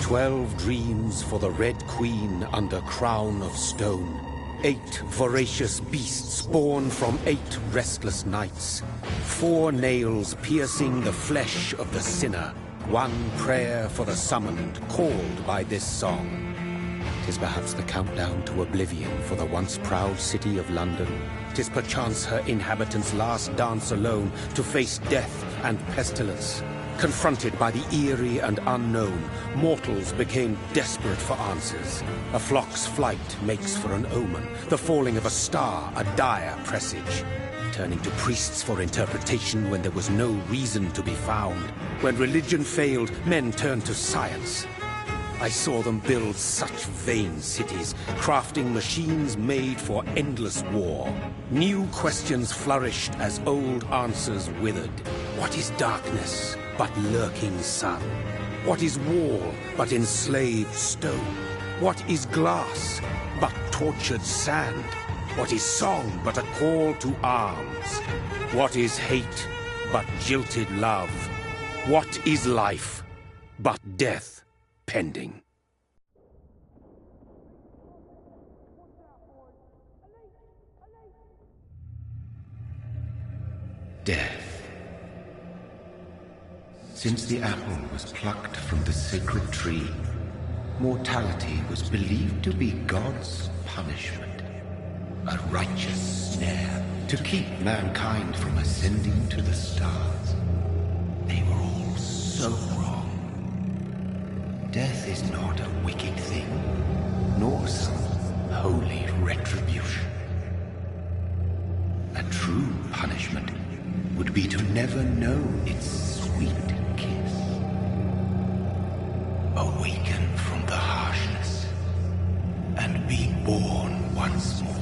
12 dreams for the Red Queen under crown of stone. 8 voracious beasts born from 8 restless nights. 4 nails piercing the flesh of the sinner. 1 prayer for the summoned, called by this song. 'Tis perhaps the countdown to oblivion for the once proud city of London. 'Tis perchance her inhabitants' last dance alone to face death and pestilence. Confronted by the eerie and unknown, mortals became desperate for answers. A flock's flight makes for an omen, the falling of a star a dire presage. Turning to priests for interpretation when there was no reason to be found. When religion failed, men turned to science. I saw them build such vain cities, crafting machines made for endless war. New questions flourished as old answers withered. What is darkness but lurking sun? What is wall but enslaved stone? What is glass but tortured sand? What is song but a call to arms? What is hate but jilted love? What is life but death pending? Death. Since the apple was plucked from the sacred tree, mortality was believed to be God's punishment, a righteous snare to keep mankind from ascending to the stars. They were all so wrong. Death is not a wicked thing, nor some holy retribution. A true punishment would be to never know its sweet kiss. Awaken from the harshness and be born once more.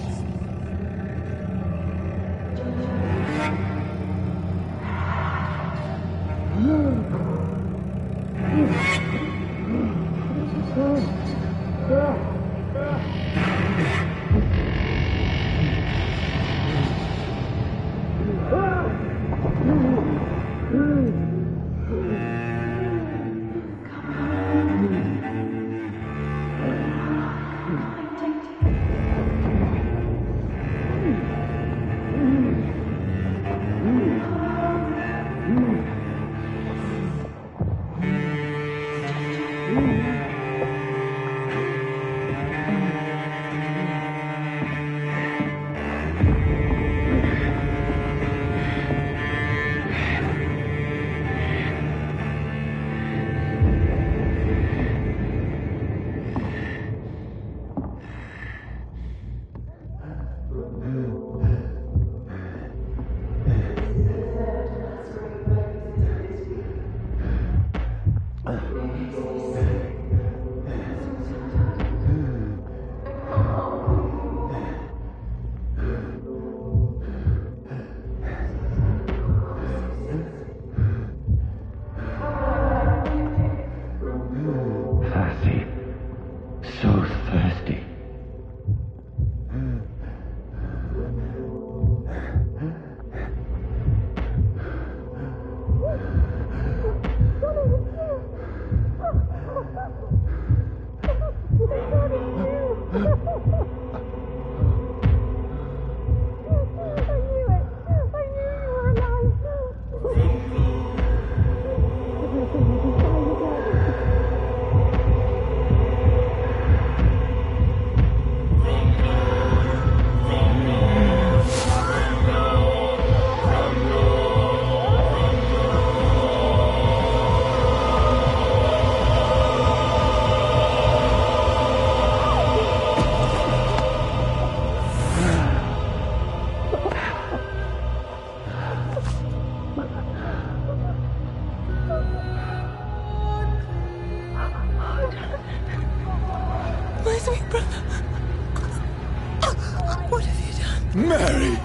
Mary!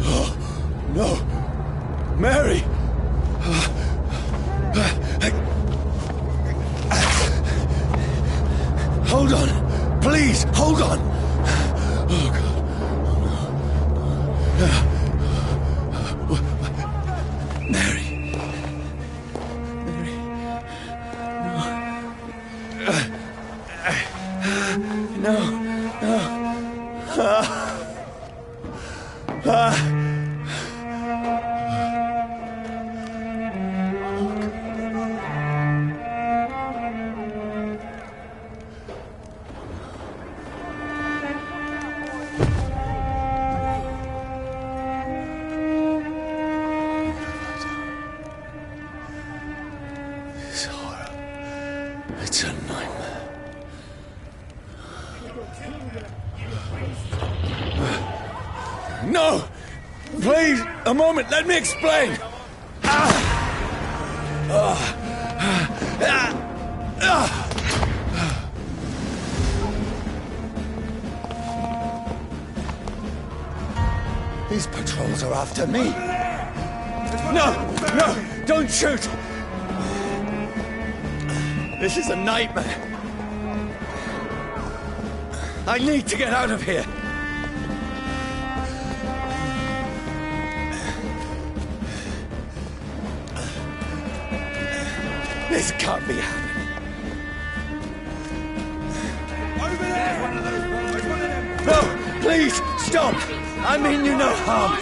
Oh, no! Mary! Hold on! Please, hold on! Oh, God. Oh, no. Mary! Mary! No. A moment, let me explain! These patrols are after me. No! No! Don't shoot! This is a nightmare. I need to get out of here. This can't be happening. Over there! One of them. No! Please, stop! I mean you no harm.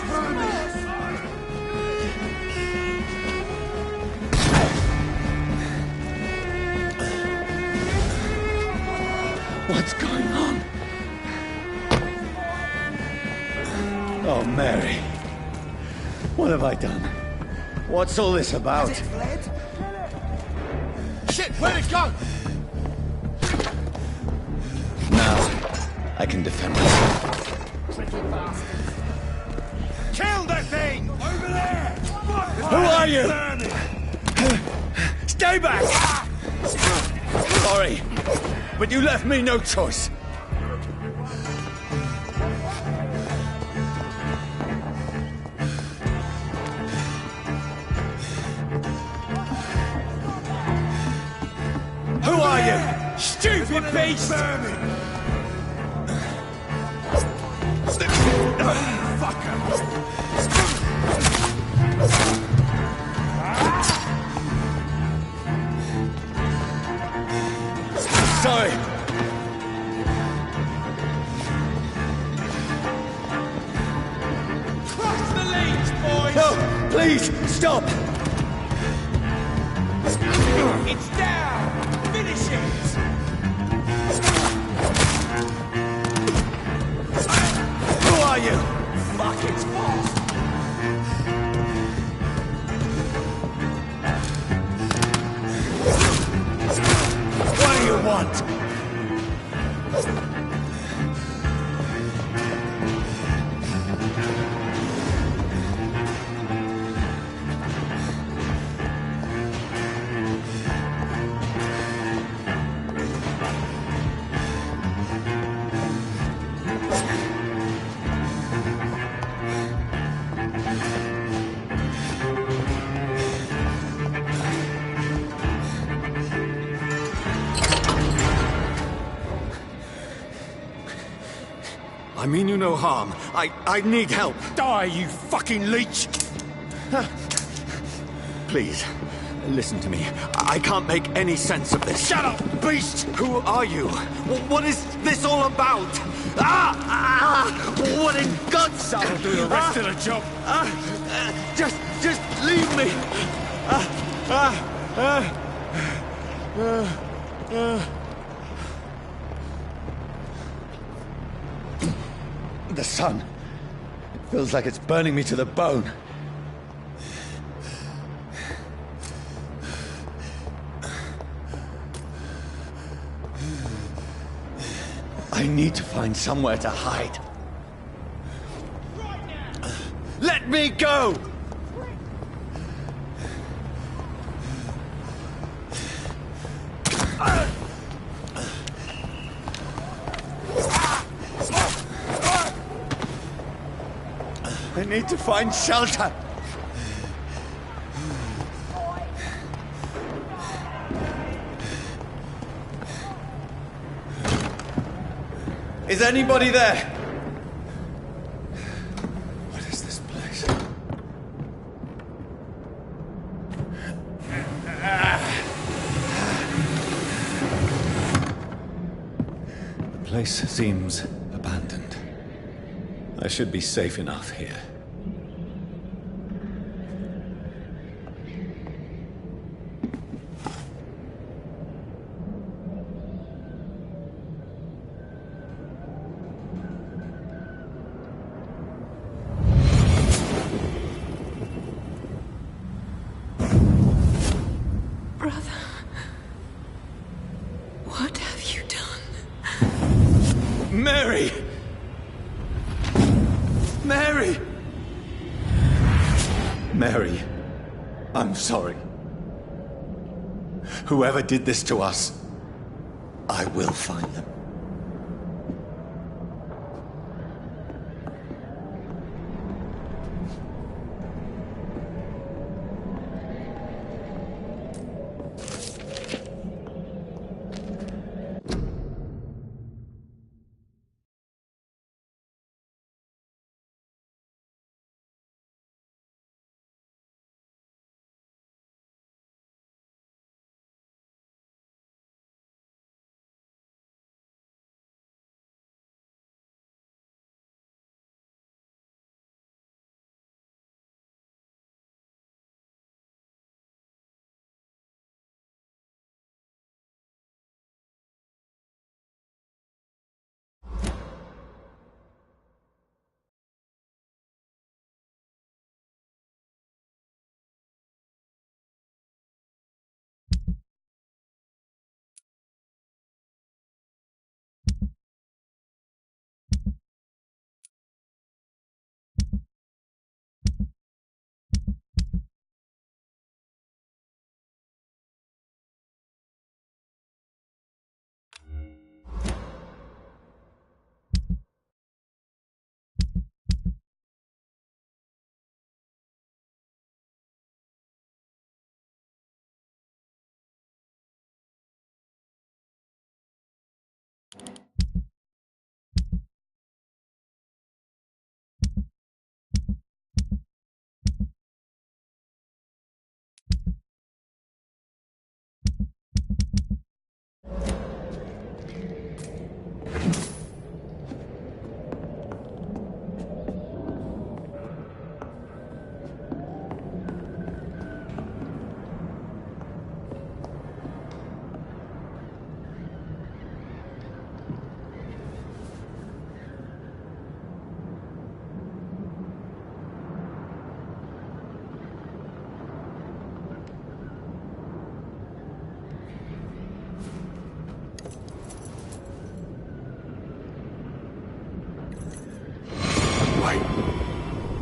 What's going on? Oh, Mary. What have I done? What's all this about? Has it fled? Shit, where'd it go? Now, I can defend myself. Tricky bastard. Kill that thing! Over there! Who are you? Stay back! Sorry, but you left me no choice. Who are you? Stupid beast! Sorry. Cross the lanes, boys! No, please, stop! It's down! Finish it! Who are you? Fuck, it's false! What do you want? I mean you no harm. I need help. Die, you fucking leech! Please, listen to me. I can't make any sense of this. Shut up, beast! Who are you? What is this all about? What in God's name? I'll do the rest of the job. Just leave me. The sun. It feels like it's burning me to the bone. I need to find somewhere to hide. Let me go! I need to find shelter. Is anybody there? What is this place? The place seems abandoned. I should be safe enough here. Brother, what have you done? Mary! Mary! I'm sorry. Whoever did this to us, I will find them.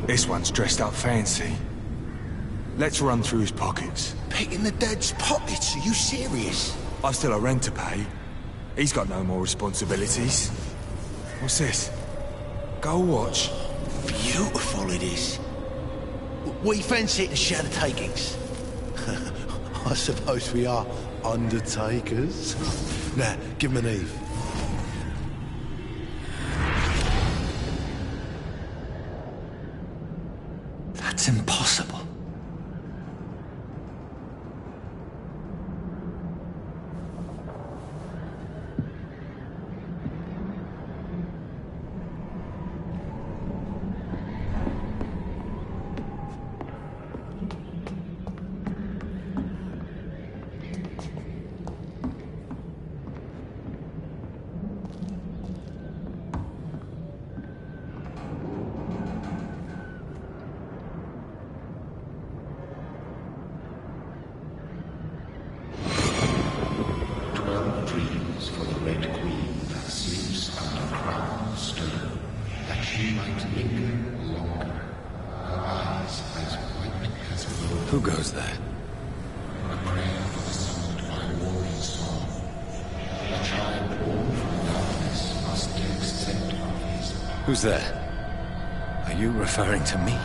This one's dressed up fancy. Let's run through his pockets. Picking the dead's pockets? Are you serious? I've still a rent to pay. He's got no more responsibilities. What's this? Gold watch. Beautiful it is. We fancy it to share the takings. I suppose we are undertakers. Now, give him an Eve. That's impossible. Who goes there? A prayer for the summoned by warrior storm. A child born from darkness must accept of his power. Who's there? Are you referring to me?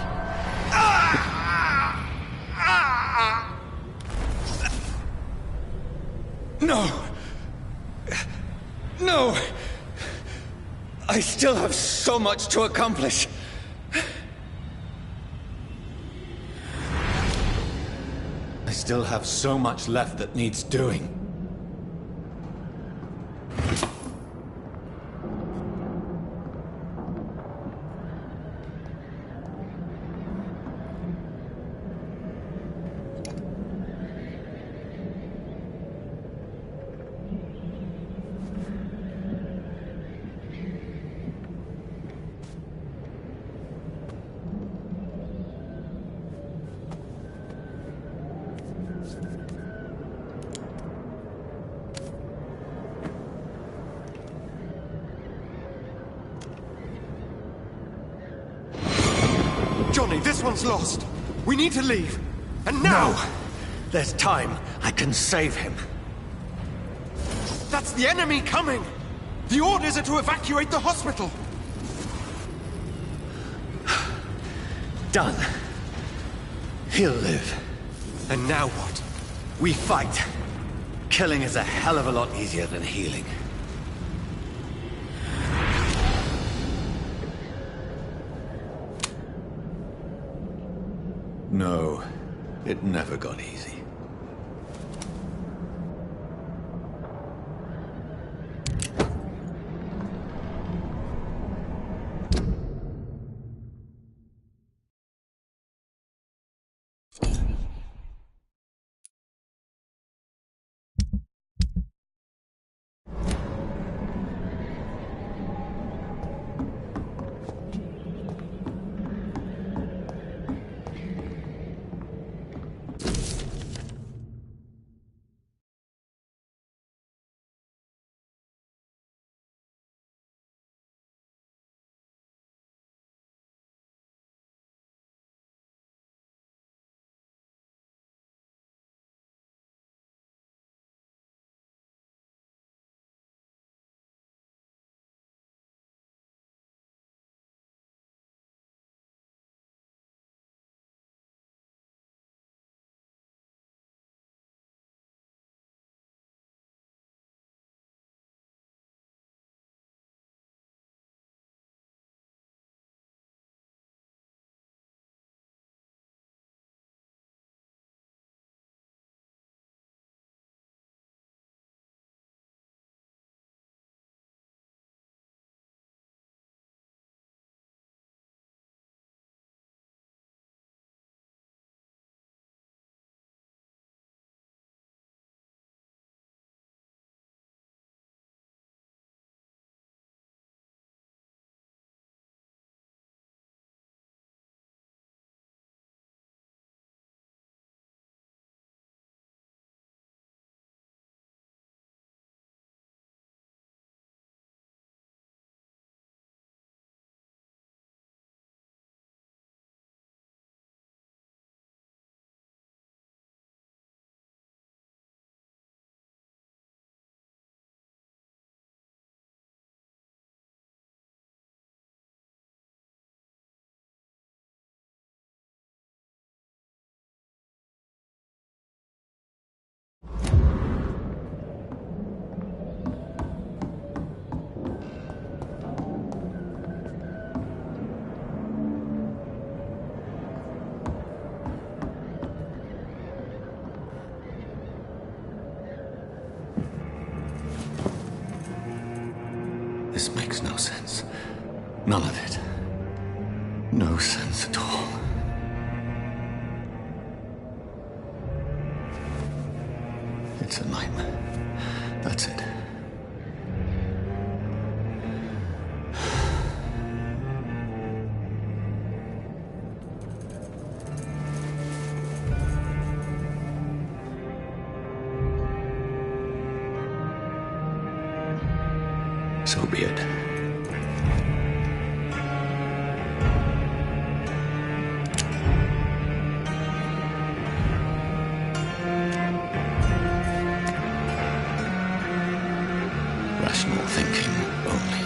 No! No! I still have so much to accomplish. I still have so much left that needs doing. Johnny, this one's lost. We need to leave. And now, there's time. I can save him. That's the enemy coming! The orders are to evacuate the hospital! Done. He'll live. And now what? We fight. Killing is a hell of a lot easier than healing. No, it never got easy. This makes no sense. None of it. No sense at all. It's a nightmare. That's it. So be it. Rational thinking only.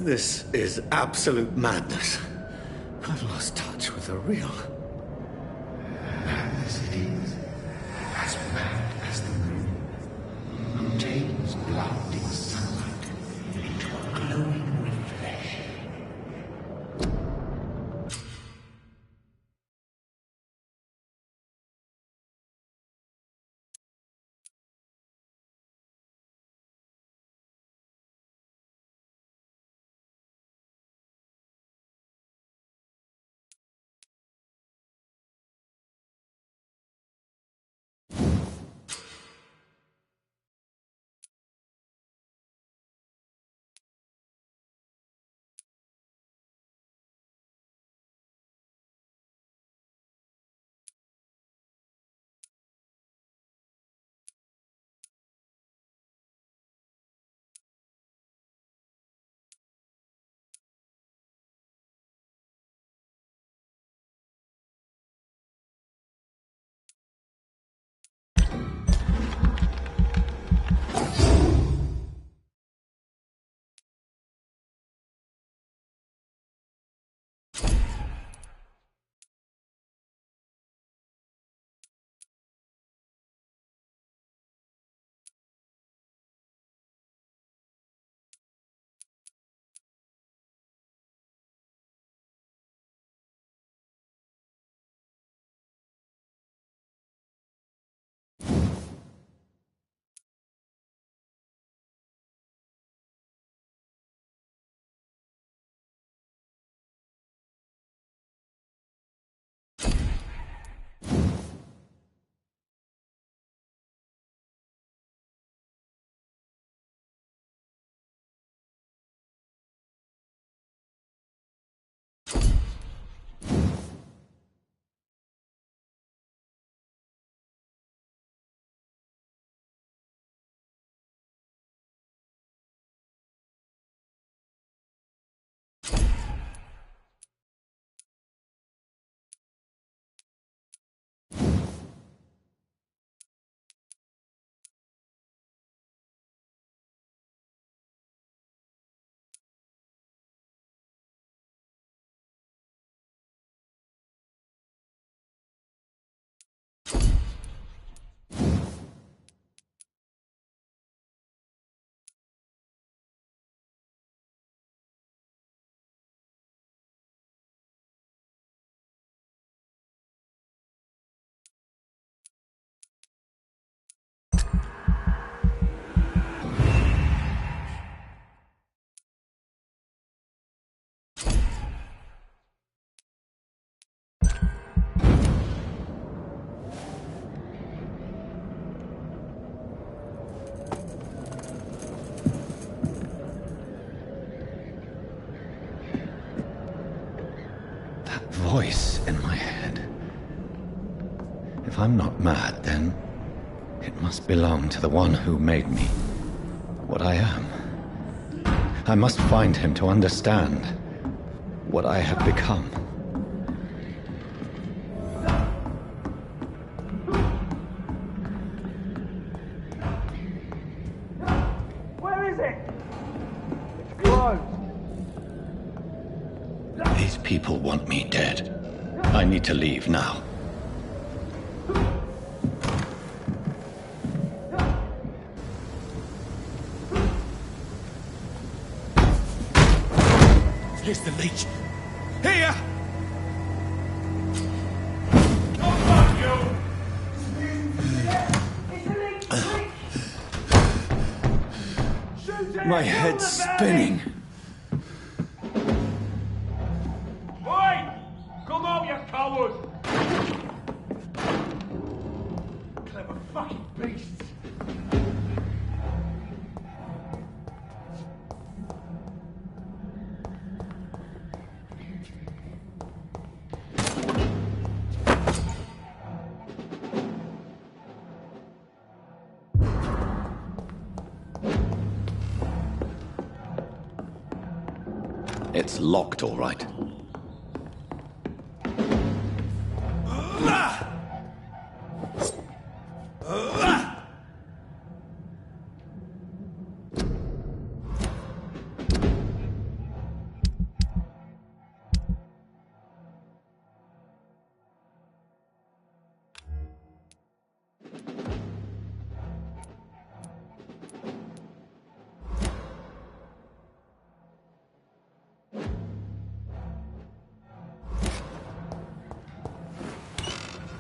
This is absolute madness. I've lost touch with the real. Mad as it is, as mad as the moon, obtains blinding sunlight into a glowing reflection. Voice in my head. If I'm not mad, then it must belong to the one who made me what I am. I must find him to understand what I have become. Where is it? It's closed. These people want me dead. I need to leave now. Here's the leech. Here! My head's spinning. Oi! Come out, you coward! Clever fucking beasts! It's locked, all right.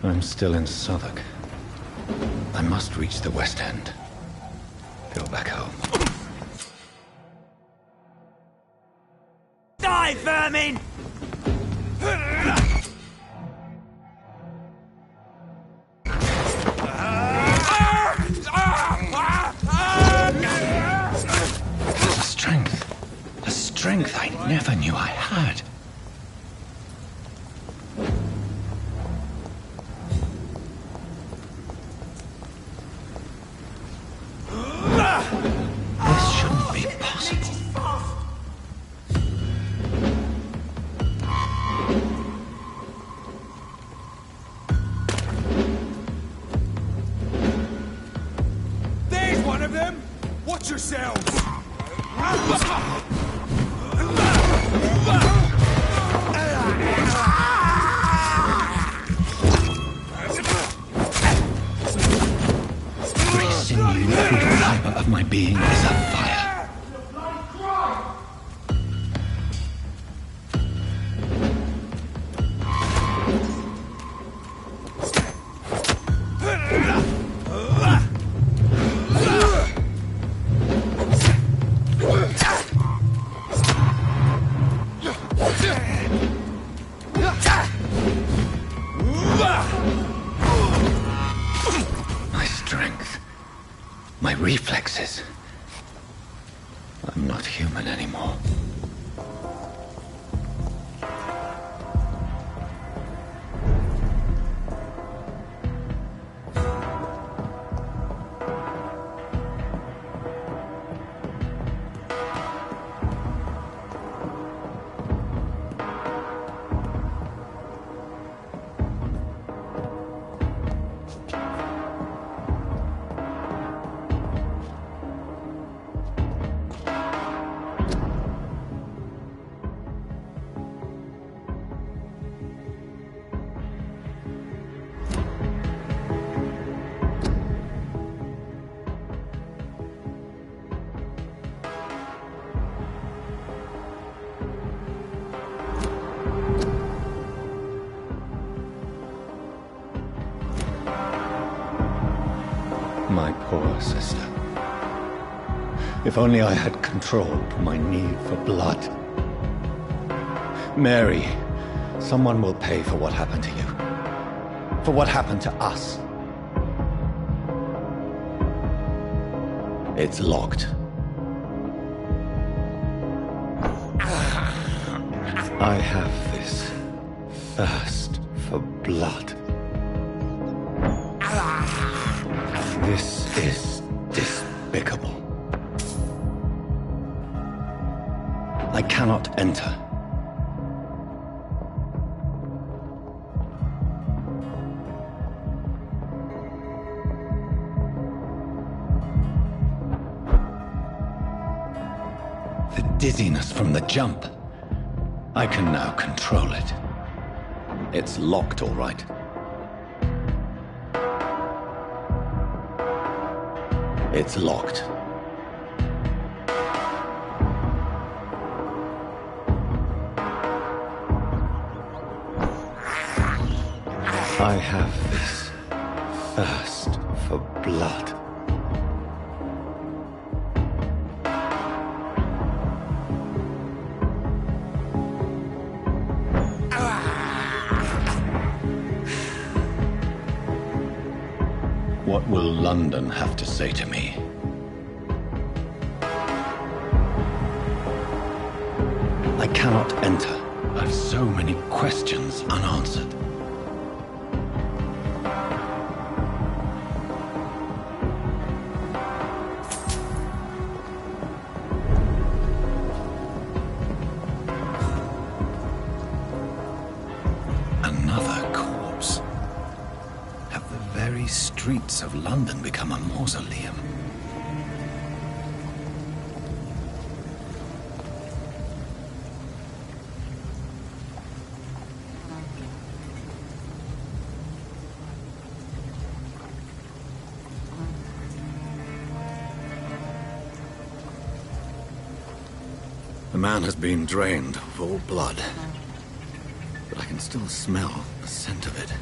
I'm still in Southwark. I must reach the West End. Go back home. Die, vermin! A strength I never knew I had. This shouldn't be possible. There's one of them! Watch yourselves! Every sinew, every fiber of my being is afire. My strength, my reflexes. I'm not human anymore. My poor sister. If only I had controlled my need for blood. Mary, someone will pay for what happened to you. For what happened to us. It's locked. I have this thirst for blood. This is despicable. I cannot enter. The dizziness from the jump. I can now control it. It's locked, all right. It's locked. I have this thirst for blood. What will London have to say to me? I cannot enter. I've so many questions unanswered. Another corpse. Have the very streets of London become a mausoleum? The man has been drained of all blood, but I can still smell the scent of it.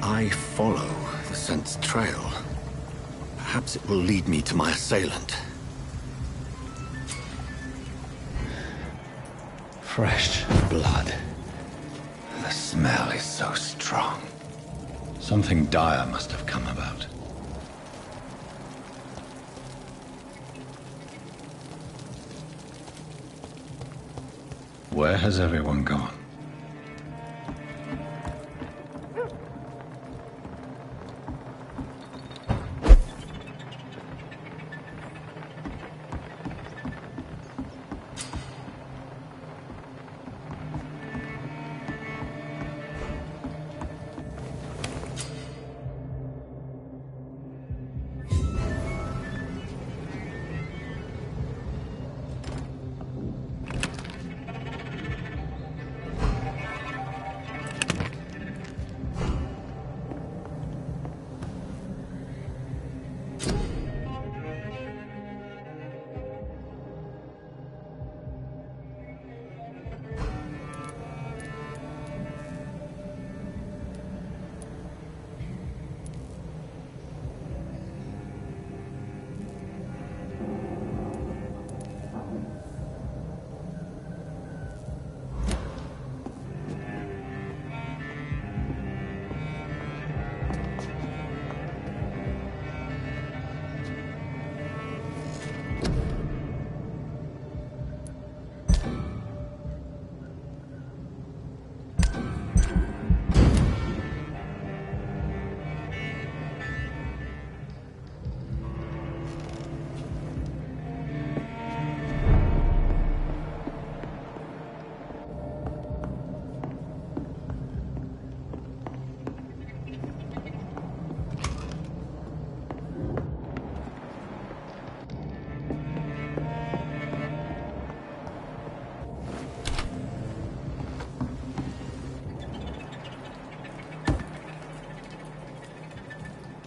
I follow the scent's trail, perhaps it will lead me to my assailant. Fresh blood. The smell is so strong. Something dire must have come about. Where has everyone gone?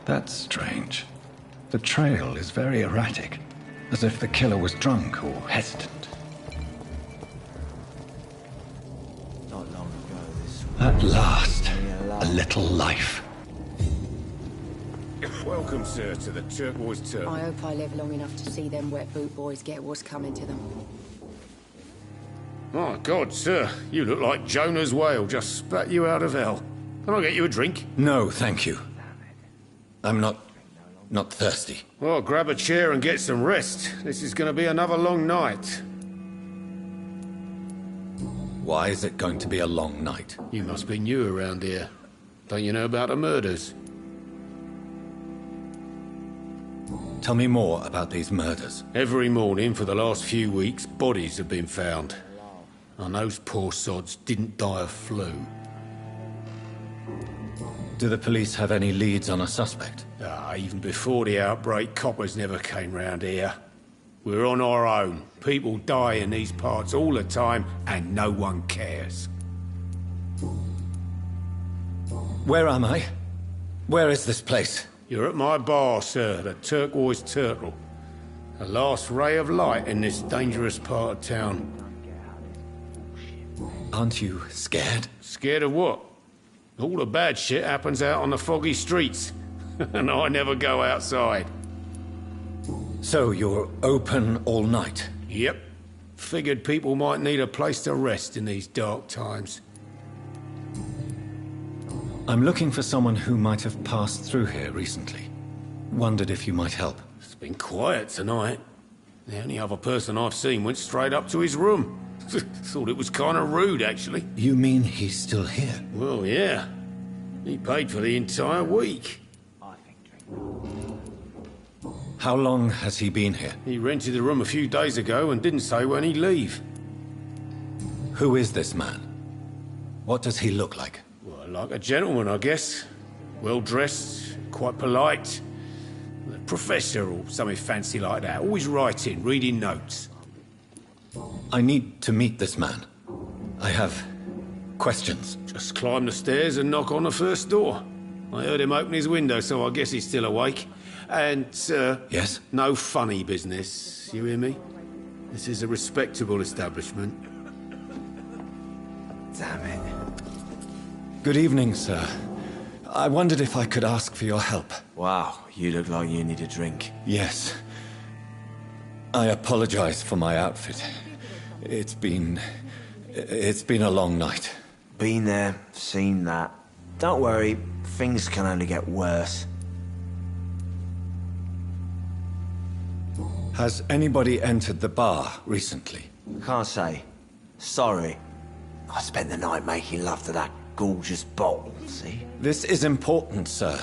That's strange. The trail is very erratic, as if the killer was drunk or hesitant. Not long ago, this At last, a little life. Welcome, sir, to the Turquoise Turtle. I hope I live long enough to see them wet boot boys get what's coming to them. My God, sir, you look like Jonah's whale just spat you out of hell. Can I get you a drink? No, thank you. I'm not thirsty. Well, grab a chair and get some rest. This is going to be another long night. Why is it going to be a long night? You must be new around here. Don't you know about the murders? Tell me more about these murders. Every morning for the last few weeks, bodies have been found. And those poor sods didn't die of flu. Do the police have any leads on a suspect? Even before the outbreak, coppers never came round here. We're on our own. People die in these parts all the time, and no one cares. Where am I? Where is this place? You're at my bar, sir, the Turquoise Turtle. The last ray of light in this dangerous part of town. Aren't you scared? Scared of what? All the bad shit happens out on the foggy streets. And I never go outside. So you're open all night? Yep. Figured people might need a place to rest in these dark times. I'm looking for someone who might have passed through here recently. Wondered if you might help. It's been quiet tonight. The only other person I've seen went straight up to his room. Thought it was kind of rude, actually. You mean he's still here? Well, yeah. He paid for the entire week. How long has he been here? He rented the room a few days ago and didn't say when he'd leave. Who is this man? What does he look like? Well, like a gentleman, I guess. Well-dressed, quite polite. A professor or something fancy like that. Always writing, reading notes. I need to meet this man. I have questions. Just climb the stairs and knock on the first door. I heard him open his window, so I guess he's still awake. And, Yes? no funny business, you hear me? This is a respectable establishment. Damn it. Good evening, sir. I wondered if I could ask for your help. Wow, you look like you need a drink. Yes. I apologize for my outfit. It's been a long night. Been there, seen that. Don't worry, things can only get worse. Has anybody entered the bar recently? Can't say. Sorry. I spent the night making love to that gorgeous bottle, see? This is important, sir.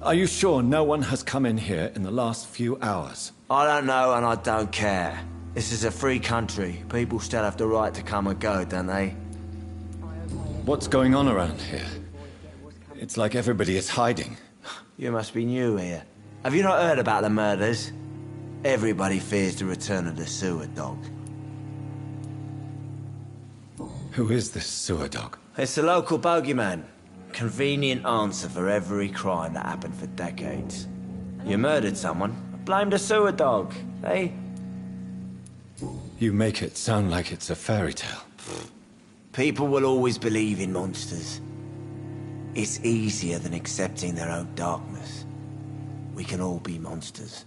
Are you sure no one has come in here in the last few hours? I don't know and I don't care. This is a free country. People still have the right to come and go, don't they? What's going on around here? It's like everybody is hiding. You must be new here. Have you not heard about the murders? Everybody fears the return of the sewer dog. Who is this sewer dog? It's the local bogeyman. Convenient answer for every crime that happened for decades. You murdered someone, blame the sewer dog, eh? You make it sound like it's a fairy tale. People will always believe in monsters. It's easier than accepting their own darkness. We can all be monsters.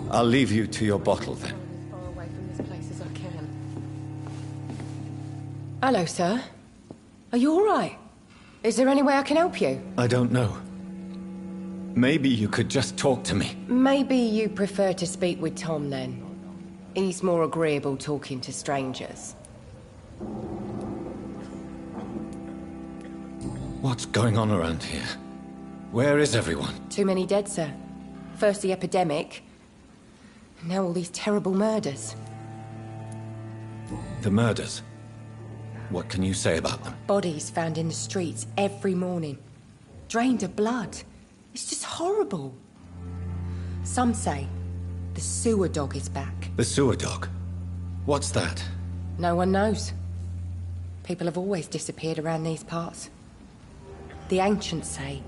I'll leave you to your bottle then. As far away from this place as I can. Hello, sir. Are you all right? Is there any way I can help you? I don't know. Maybe you could just talk to me. Maybe you prefer to speak with Tom, then. He's more agreeable talking to strangers. What's going on around here? Where is everyone? Too many dead, sir. First the epidemic, now all these terrible murders. The murders? What can you say about them? Bodies found in the streets every morning. Drained of blood. It's just horrible. Some say the sewer dog is back. The sewer dog? What's that? No one knows. People have always disappeared around these parts. The ancients say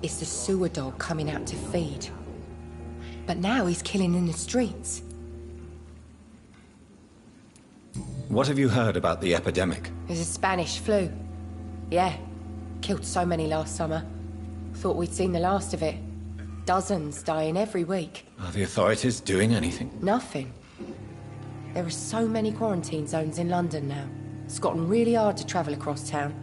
it's the sewer dog coming out to feed. But now he's killing in the streets. What have you heard about the epidemic? There's a Spanish flu. Yeah. Killed so many last summer. Thought we'd seen the last of it. Dozens dying every week. Are the authorities doing anything? Nothing. There are so many quarantine zones in London now. It's gotten really hard to travel across town.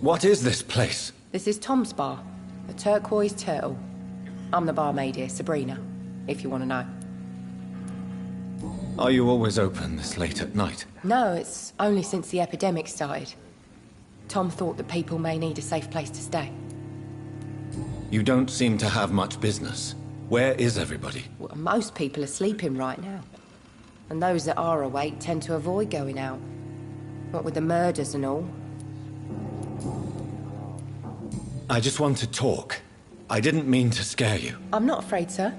What is this place? This is Tom's bar. The Turquoise Turtle. I'm the barmaid here, Sabrina, if you want to know. Are you always open this late at night? No, it's only since the epidemic started. Tom thought that people may need a safe place to stay. You don't seem to have much business. Where is everybody? Well, most people are sleeping right now. And those that are awake tend to avoid going out. What with the murders and all. I just want to talk. I didn't mean to scare you. I'm not afraid, sir.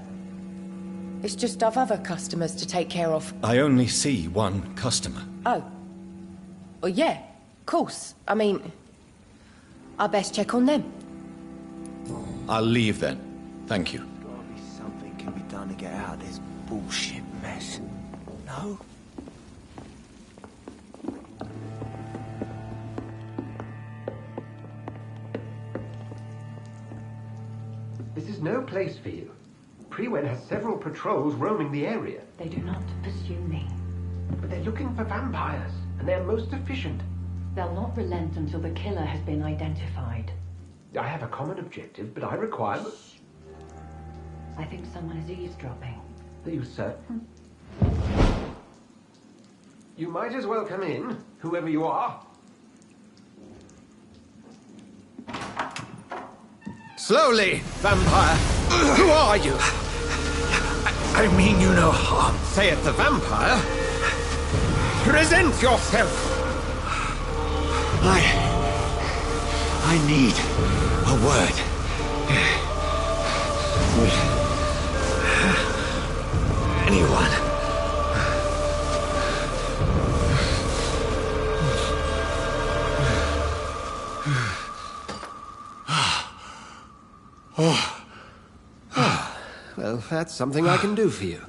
It's just I've other customers to take care of. I only see one customer. Oh. Well, yeah, of course. I mean, I best check on them. I'll leave then. Thank you. Gotta be something can be done to get out of this bullshit mess. No? This is no place for you. Prewen has several patrols roaming the area. They do not pursue me. But they're looking for vampires, and they're most efficient. They'll not relent until the killer has been identified. I have a common objective, but I require... I think someone is eavesdropping. Are you certain? You might as well come in, whoever you are. Slowly, vampire! Who are you? I mean you no harm. Say it, the vampire. Present yourself! I need a word. With anyone. Well, that's something I can do for you.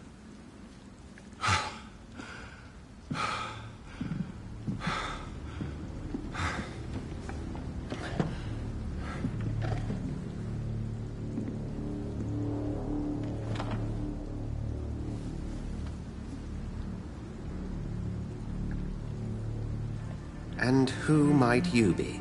And who might you be?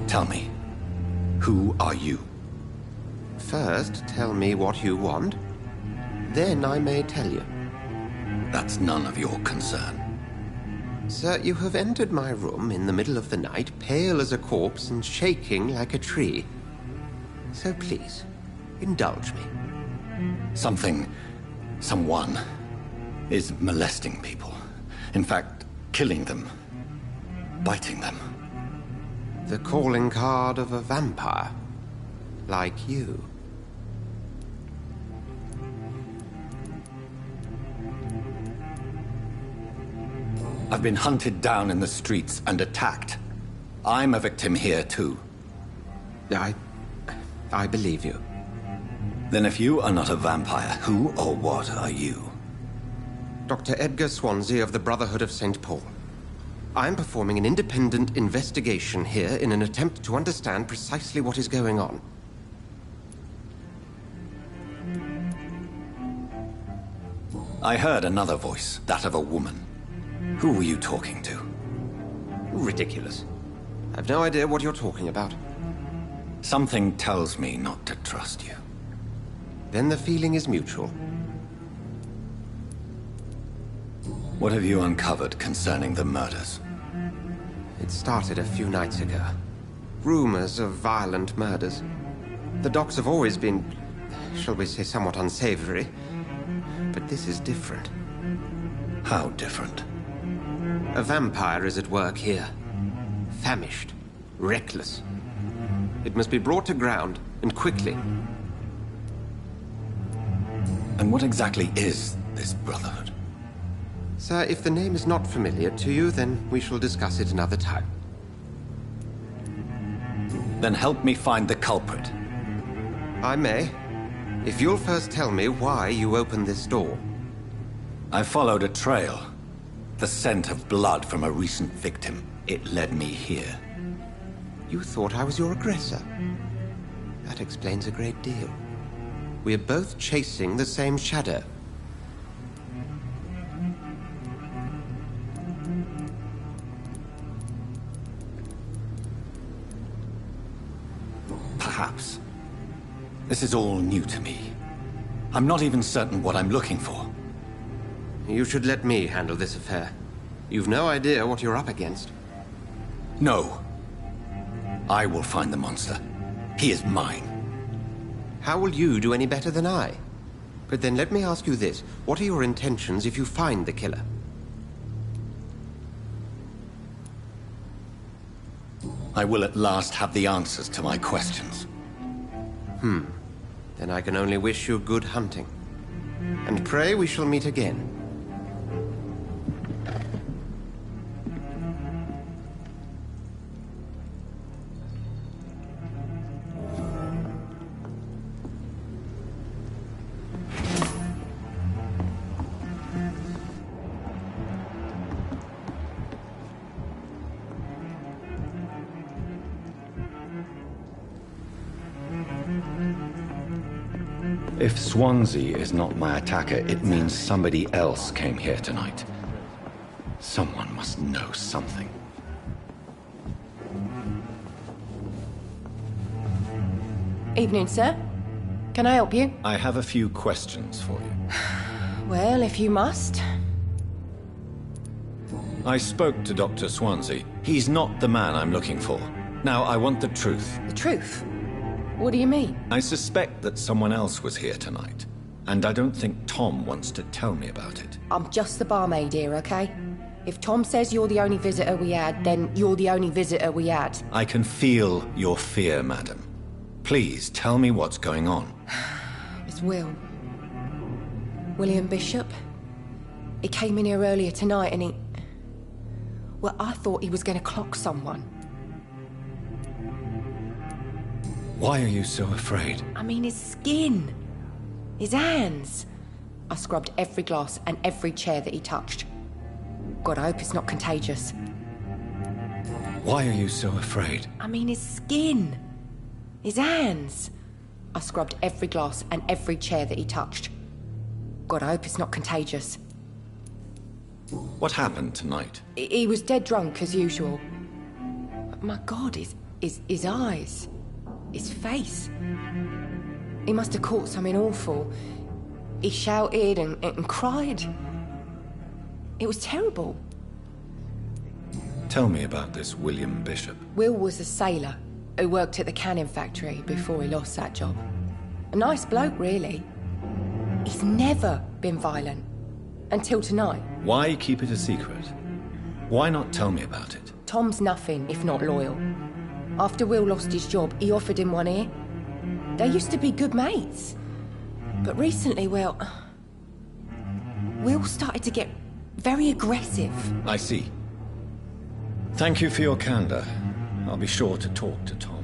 Tell me, who are you? First, tell me what you want. Then I may tell you. That's none of your concern. Sir, you have entered my room in the middle of the night, pale as a corpse and shaking like a tree. So please, indulge me. Someone is molesting people. In fact, killing them. Biting them. The calling card of a vampire. Like you. I've been hunted down in the streets and attacked. I'm a victim here, too. I believe you. Then if you are not a vampire, who or what are you? Dr. Edgar Swansea of the Brotherhood of St. Paul. I'm performing an independent investigation here in an attempt to understand precisely what is going on. I heard another voice, that of a woman. Who were you talking to? Ridiculous. I've no idea what you're talking about. Something tells me not to trust you. Then the feeling is mutual. What have you uncovered concerning the murders? It started a few nights ago. Rumors of violent murders. The docks have always been, shall we say, somewhat unsavory. But this is different. How different? A vampire is at work here. Famished. Reckless. It must be brought to ground, and quickly. And what exactly is this Brotherhood? Sir, if the name is not familiar to you, then we shall discuss it another time. Then help me find the culprit. I may, if you'll first tell me why you opened this door. I followed a trail. The scent of blood from a recent victim. It led me here. You thought I was your aggressor. That explains a great deal. We are both chasing the same shadow. Perhaps. This is all new to me. I'm not even certain what I'm looking for. You should let me handle this affair. You've no idea what you're up against. No. I will find the monster. He is mine. How will you do any better than I? But then let me ask you this. What are your intentions if you find the killer? I will at last have the answers to my questions. Then I can only wish you good hunting. And pray we shall meet again. If Swansea is not my attacker, it means somebody else came here tonight. Someone must know something. Evening, sir. Can I help you? I have a few questions for you. Well, if you must. I spoke to Dr. Swansea. He's not the man I'm looking for. Now, I want the truth. The truth? What do you mean? I suspect that someone else was here tonight. And I don't think Tom wants to tell me about it. I'm just the barmaid here, okay? If Tom says you're the only visitor we had, then you're the only visitor we had. I can feel your fear, madam. Please, tell me what's going on. It's Will. William Bishop. He came in here earlier tonight and he... Well, I thought he was going to clock someone. Why are you so afraid? I mean, his skin. His hands. I scrubbed every glass and every chair that he touched. God, I hope it's not contagious. Why are you so afraid? I mean, his skin. His hands. I scrubbed every glass and every chair that he touched. God, I hope it's not contagious. What happened tonight? He was dead drunk, as usual. But my God, his eyes. His face. He must have caught something awful. He shouted and cried. It was terrible. Tell me about this William Bishop. Will was a sailor who worked at the canning factory before he lost that job. A nice bloke, really. He's never been violent. Until tonight. Why keep it a secret? Why not tell me about it? Tom's nothing if not loyal. After Will lost his job, he offered him one ear. They used to be good mates. But recently, well... Will started to get very aggressive. I see. Thank you for your candor. I'll be sure to talk to Tom.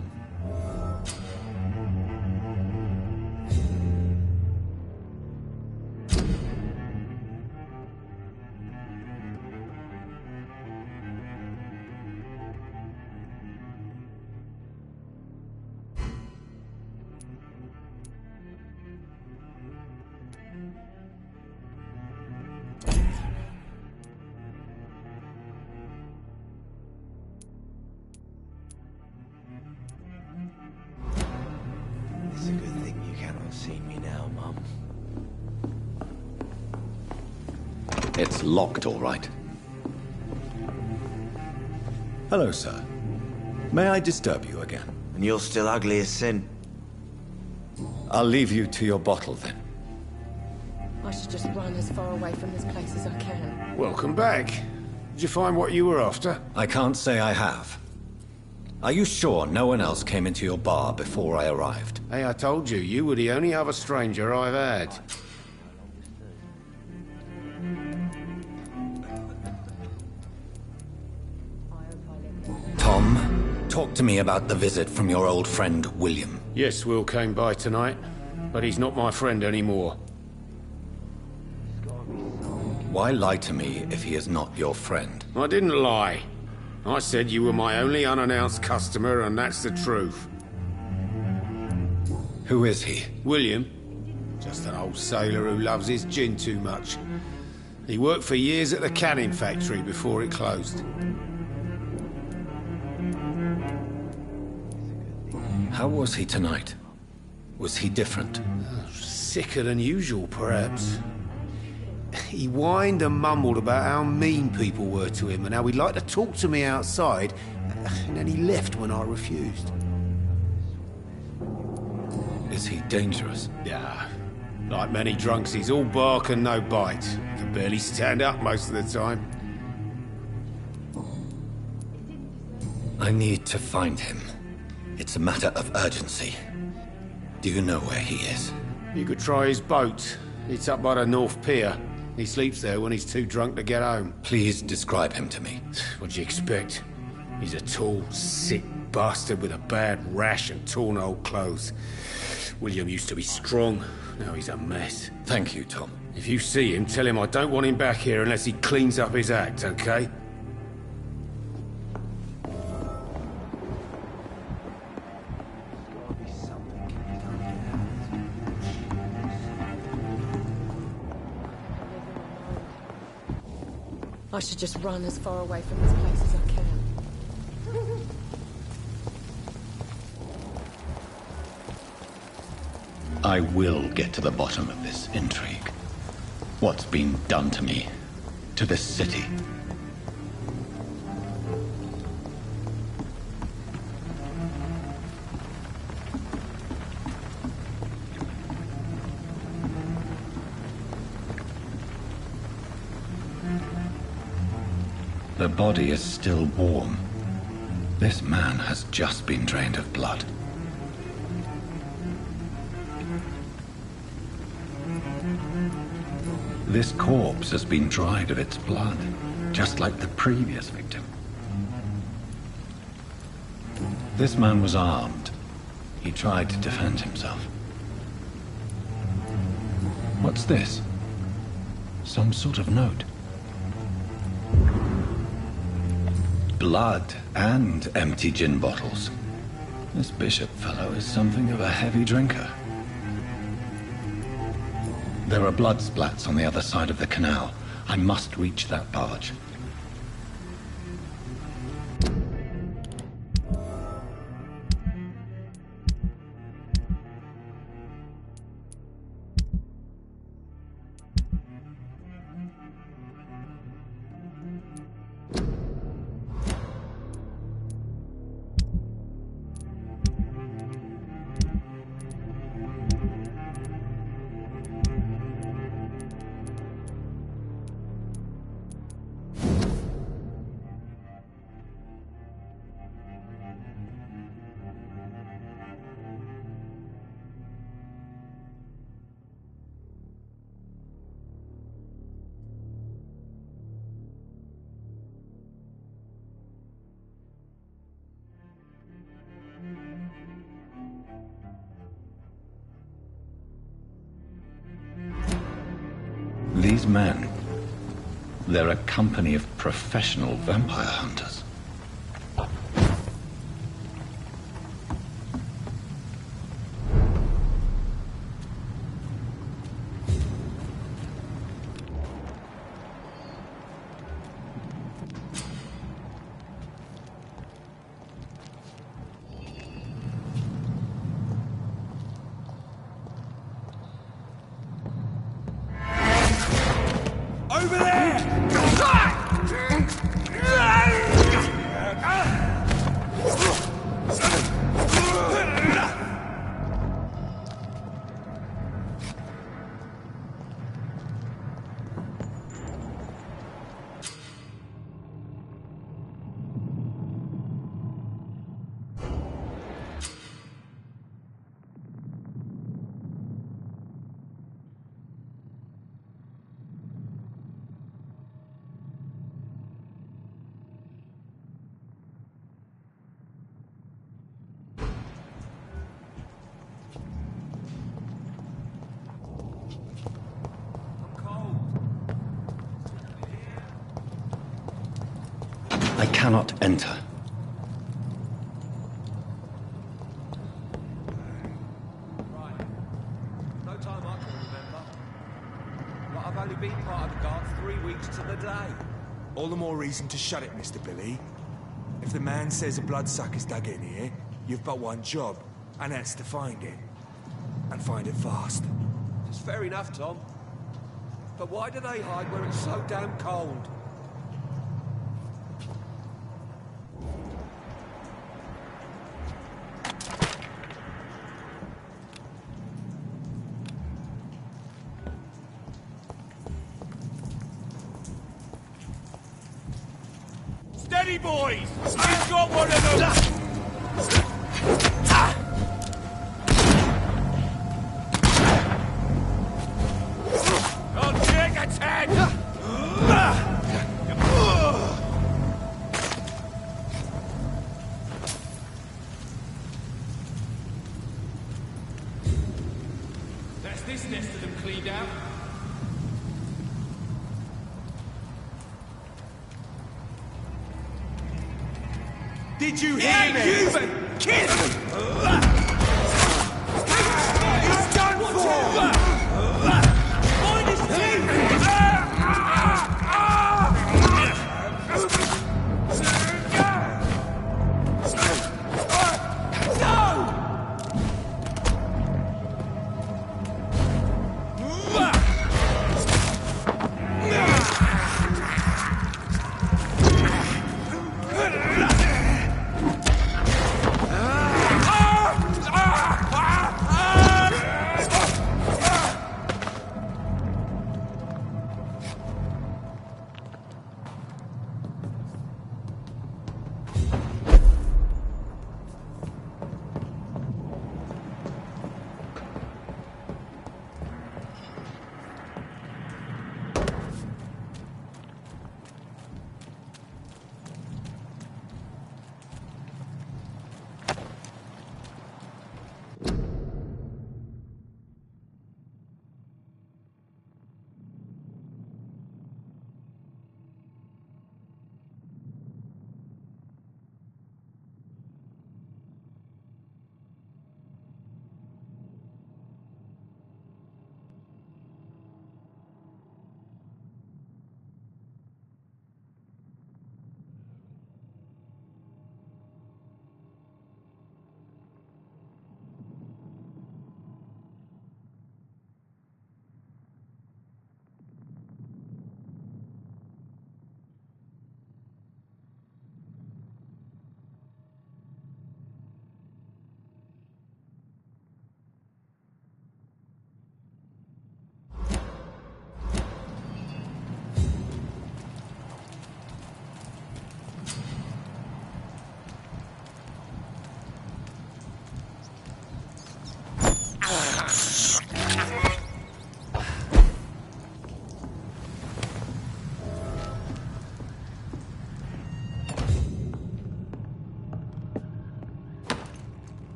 It's a good thing you cannot see me now, Mum. It's locked, all right. Hello, sir. May I disturb you again? And you're still ugly as sin. I'll leave you to your bottle, then. I should just run as far away from this place as I can. Welcome back. Did you find what you were after? I can't say I have. Are you sure no one else came into your bar before I arrived? Hey, I told you, you were the only other stranger I've had. Tom, talk to me about the visit from your old friend, William. Yes, Will came by tonight, but he's not my friend anymore. Why lie to me if he is not your friend? I didn't lie. I said you were my only unannounced customer, and that's the truth. Who is he? William. Just an old sailor who loves his gin too much. He worked for years at the canning factory before it closed. How was he tonight? Was he different? Sicker than usual, perhaps. He whined and mumbled about how mean people were to him and how he'd like to talk to me outside, and then he left when I refused. Is he dangerous? Yeah. Like many drunks, he's all bark and no bite. He can barely stand up most of the time. I need to find him. It's a matter of urgency. Do you know where he is? You could try his boat. It's up by the North Pier. He sleeps there when he's too drunk to get home. Please describe him to me. What'd you expect? He's a tall, sick bastard with a bad rash and torn old clothes. William used to be strong. Now he's a mess. Thank you, Tom. If you see him, tell him I don't want him back here unless he cleans up his act, okay? I should just run as far away from this place as I can. I will get to the bottom of this intrigue. What's been done to me, to this city. The body is still warm. This man has just been drained of blood. This corpse has been dried of its blood, just like the previous victim. This man was armed. He tried to defend himself. What's this? Some sort of note. Blood and empty gin bottles. This bishop fellow is something of a heavy drinker. There are blood splats on the other side of the canal. I must reach that barge. These men, they're a company of professional vampire hunters. Over there! I cannot enter. Right. No time I can remember. But I've only been part of the guard 3 weeks to the day. All the more reason to shut it, Mr. Billy. If the man says a bloodsucker's dug in here, you've but one job, and that's to find it. And find it fast. It's fair enough, Tom. But why do they hide where it's so damn cold? Steady, boys! I've got one of them! I'll take a 10! That's this nest of them cleaned out. Did you hear me? Human! Kill him! He's done for! Find his teeth!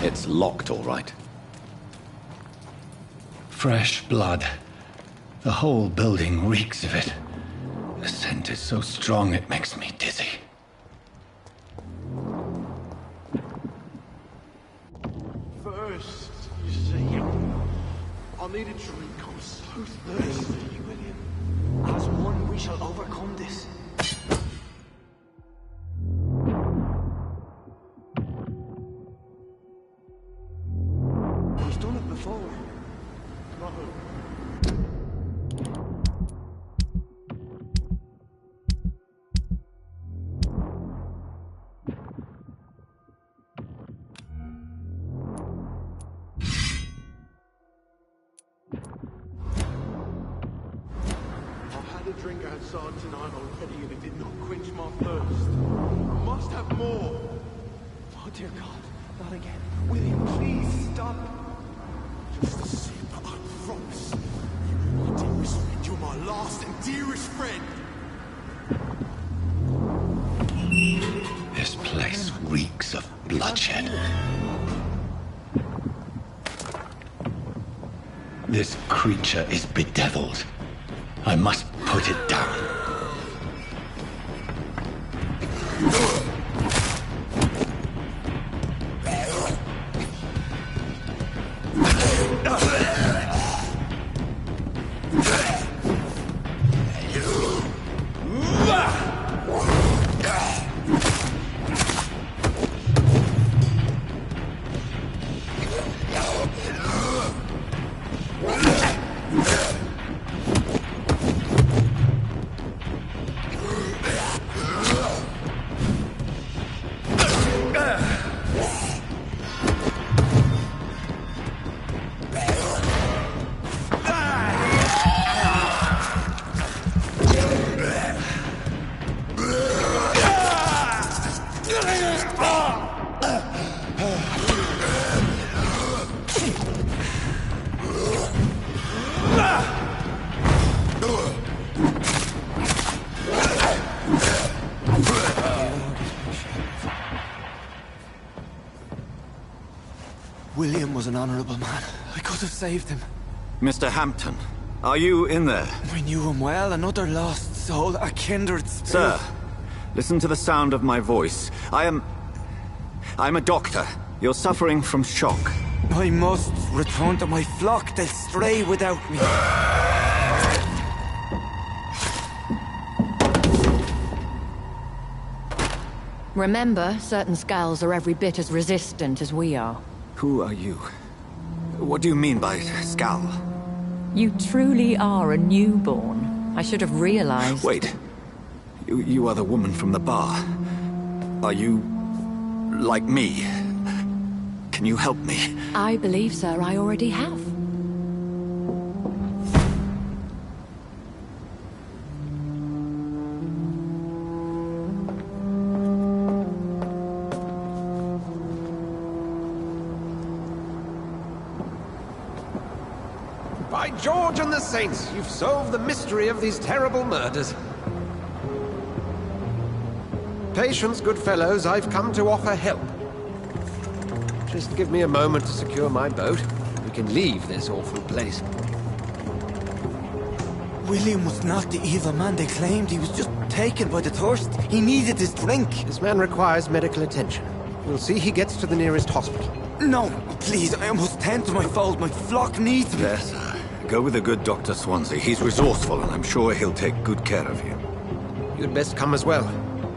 It's locked, all right. Fresh blood. The whole building reeks of it. The scent is so strong it makes me dizzy. First, you see, I need a drink. I'm so thirsty, William. As one, we shall overcome this. He's done it before. Not her. Drink outside tonight already and it did not quench my thirst. I must have more. Oh dear God, not again. William, please stop. Just a sip, I promise. You're my dearest friend. You're my last and dearest friend. This place reeks of bloodshed. This creature is bedeviled. I must put it down. William was an honorable man. I could have saved him. Mr. Hampton, are you in there? I knew him well, another lost soul, a kindred spirit. Sir, listen to the sound of my voice. I'm a doctor. You're suffering from shock. I must return to my flock. They'll stray without me. Remember, certain skulls are every bit as resistant as we are. Who are you? What do you mean by skull? You truly are a newborn. I should have realized. Wait. You are the woman from the bar. Are you like me? Can you help me? I believe, sir, I already have. By George and the Saints, you've solved the mystery of these terrible murders. Patience, good fellows, I've come to offer help. Just give me a moment to secure my boat. We can leave this awful place. William was not the evil man they claimed. He was just taken by the thirst. He needed his drink. This man requires medical attention. We'll see he gets to the nearest hospital. No, please, I must tend to my fold. My flock needs me. Yes, sir. Go with the good Dr. Swansea. He's resourceful, and I'm sure he'll take good care of you. You'd best come as well.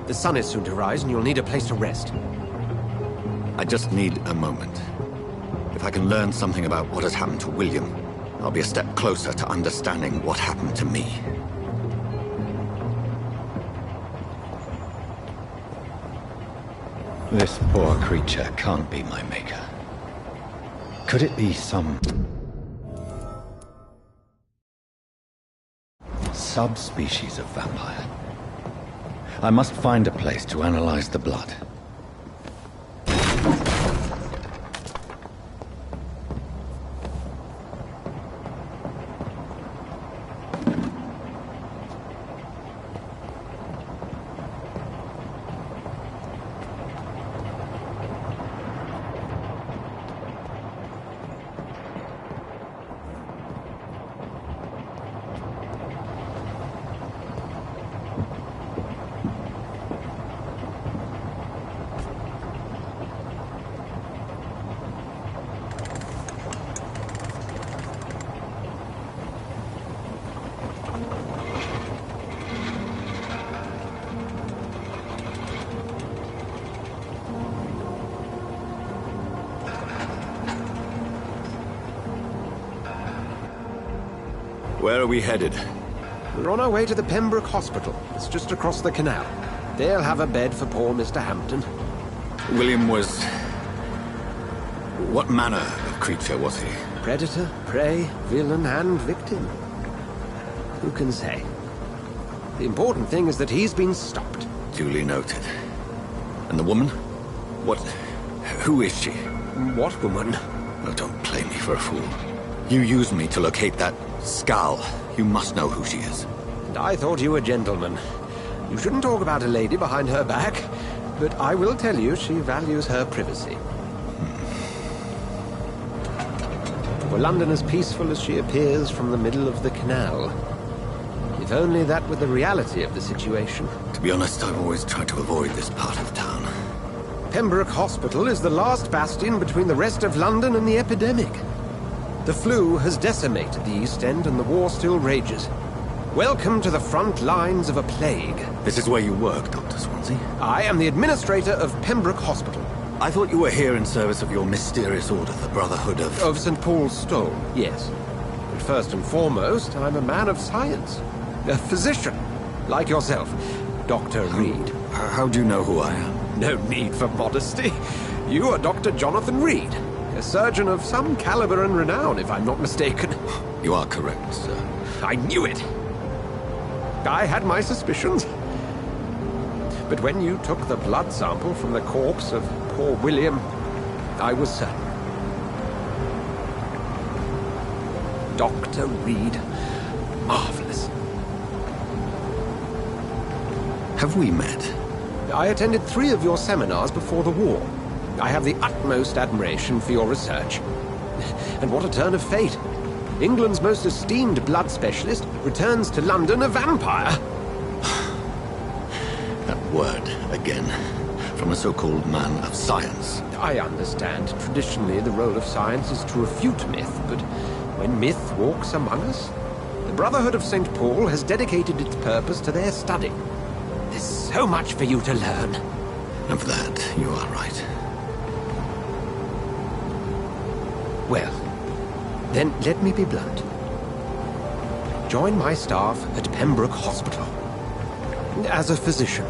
The sun is soon to rise, and you'll need a place to rest. I just need a moment. If I can learn something about what has happened to William, I'll be a step closer to understanding what happened to me. This poor creature can't be my maker. Could it be some subspecies of vampire? I must find a place to analyze the blood. Where are we headed? We're on our way to the Pembroke Hospital. It's just across the canal. They'll have a bed for poor Mr. Hampton. William was... what manner of creature was he? Predator, prey, villain, and victim. Who can say? The important thing is that he's been stopped. Duly noted. And the woman? What... who is she? What woman? Oh, don't play me for a fool. You used me to locate that skull. You must know who she is. And I thought you a gentleman. You shouldn't talk about a lady behind her back, but I will tell you she values her privacy. Were London as peaceful as she appears from the middle of the canal? If only that were the reality of the situation. To be honest, I've always tried to avoid this part of town. Pembroke Hospital is the last bastion between the rest of London and the epidemic. The flu has decimated the East End and the war still rages. Welcome to the front lines of a plague. This is where you work, Dr. Swansea? I am the administrator of Pembroke Hospital. I thought you were here in service of your mysterious order, the Brotherhood of... Of St. Paul's Stone, yes. But first and foremost, I'm a man of science. A physician, like yourself, Dr. Reed. How do you know who I am? No need for modesty. You are Dr. Jonathan Reed. A surgeon of some caliber and renown, if I'm not mistaken. You are correct, sir. I knew it! I had my suspicions. But when you took the blood sample from the corpse of poor William, I was certain. Dr. Reed. Marvelous. Have we met? I attended 3 of your seminars before the war. I have the utmost admiration for your research. And what a turn of fate. England's most esteemed blood specialist returns to London a vampire. That word, again. From a so-called man of science. I understand. Traditionally, the role of science is to refute myth, but when myth walks among us, the Brotherhood of St. Paul has dedicated its purpose to their study. There's so much for you to learn. And for that, you are right. Well, then let me be blunt. Join my staff at Pembroke Hospital. As a physician.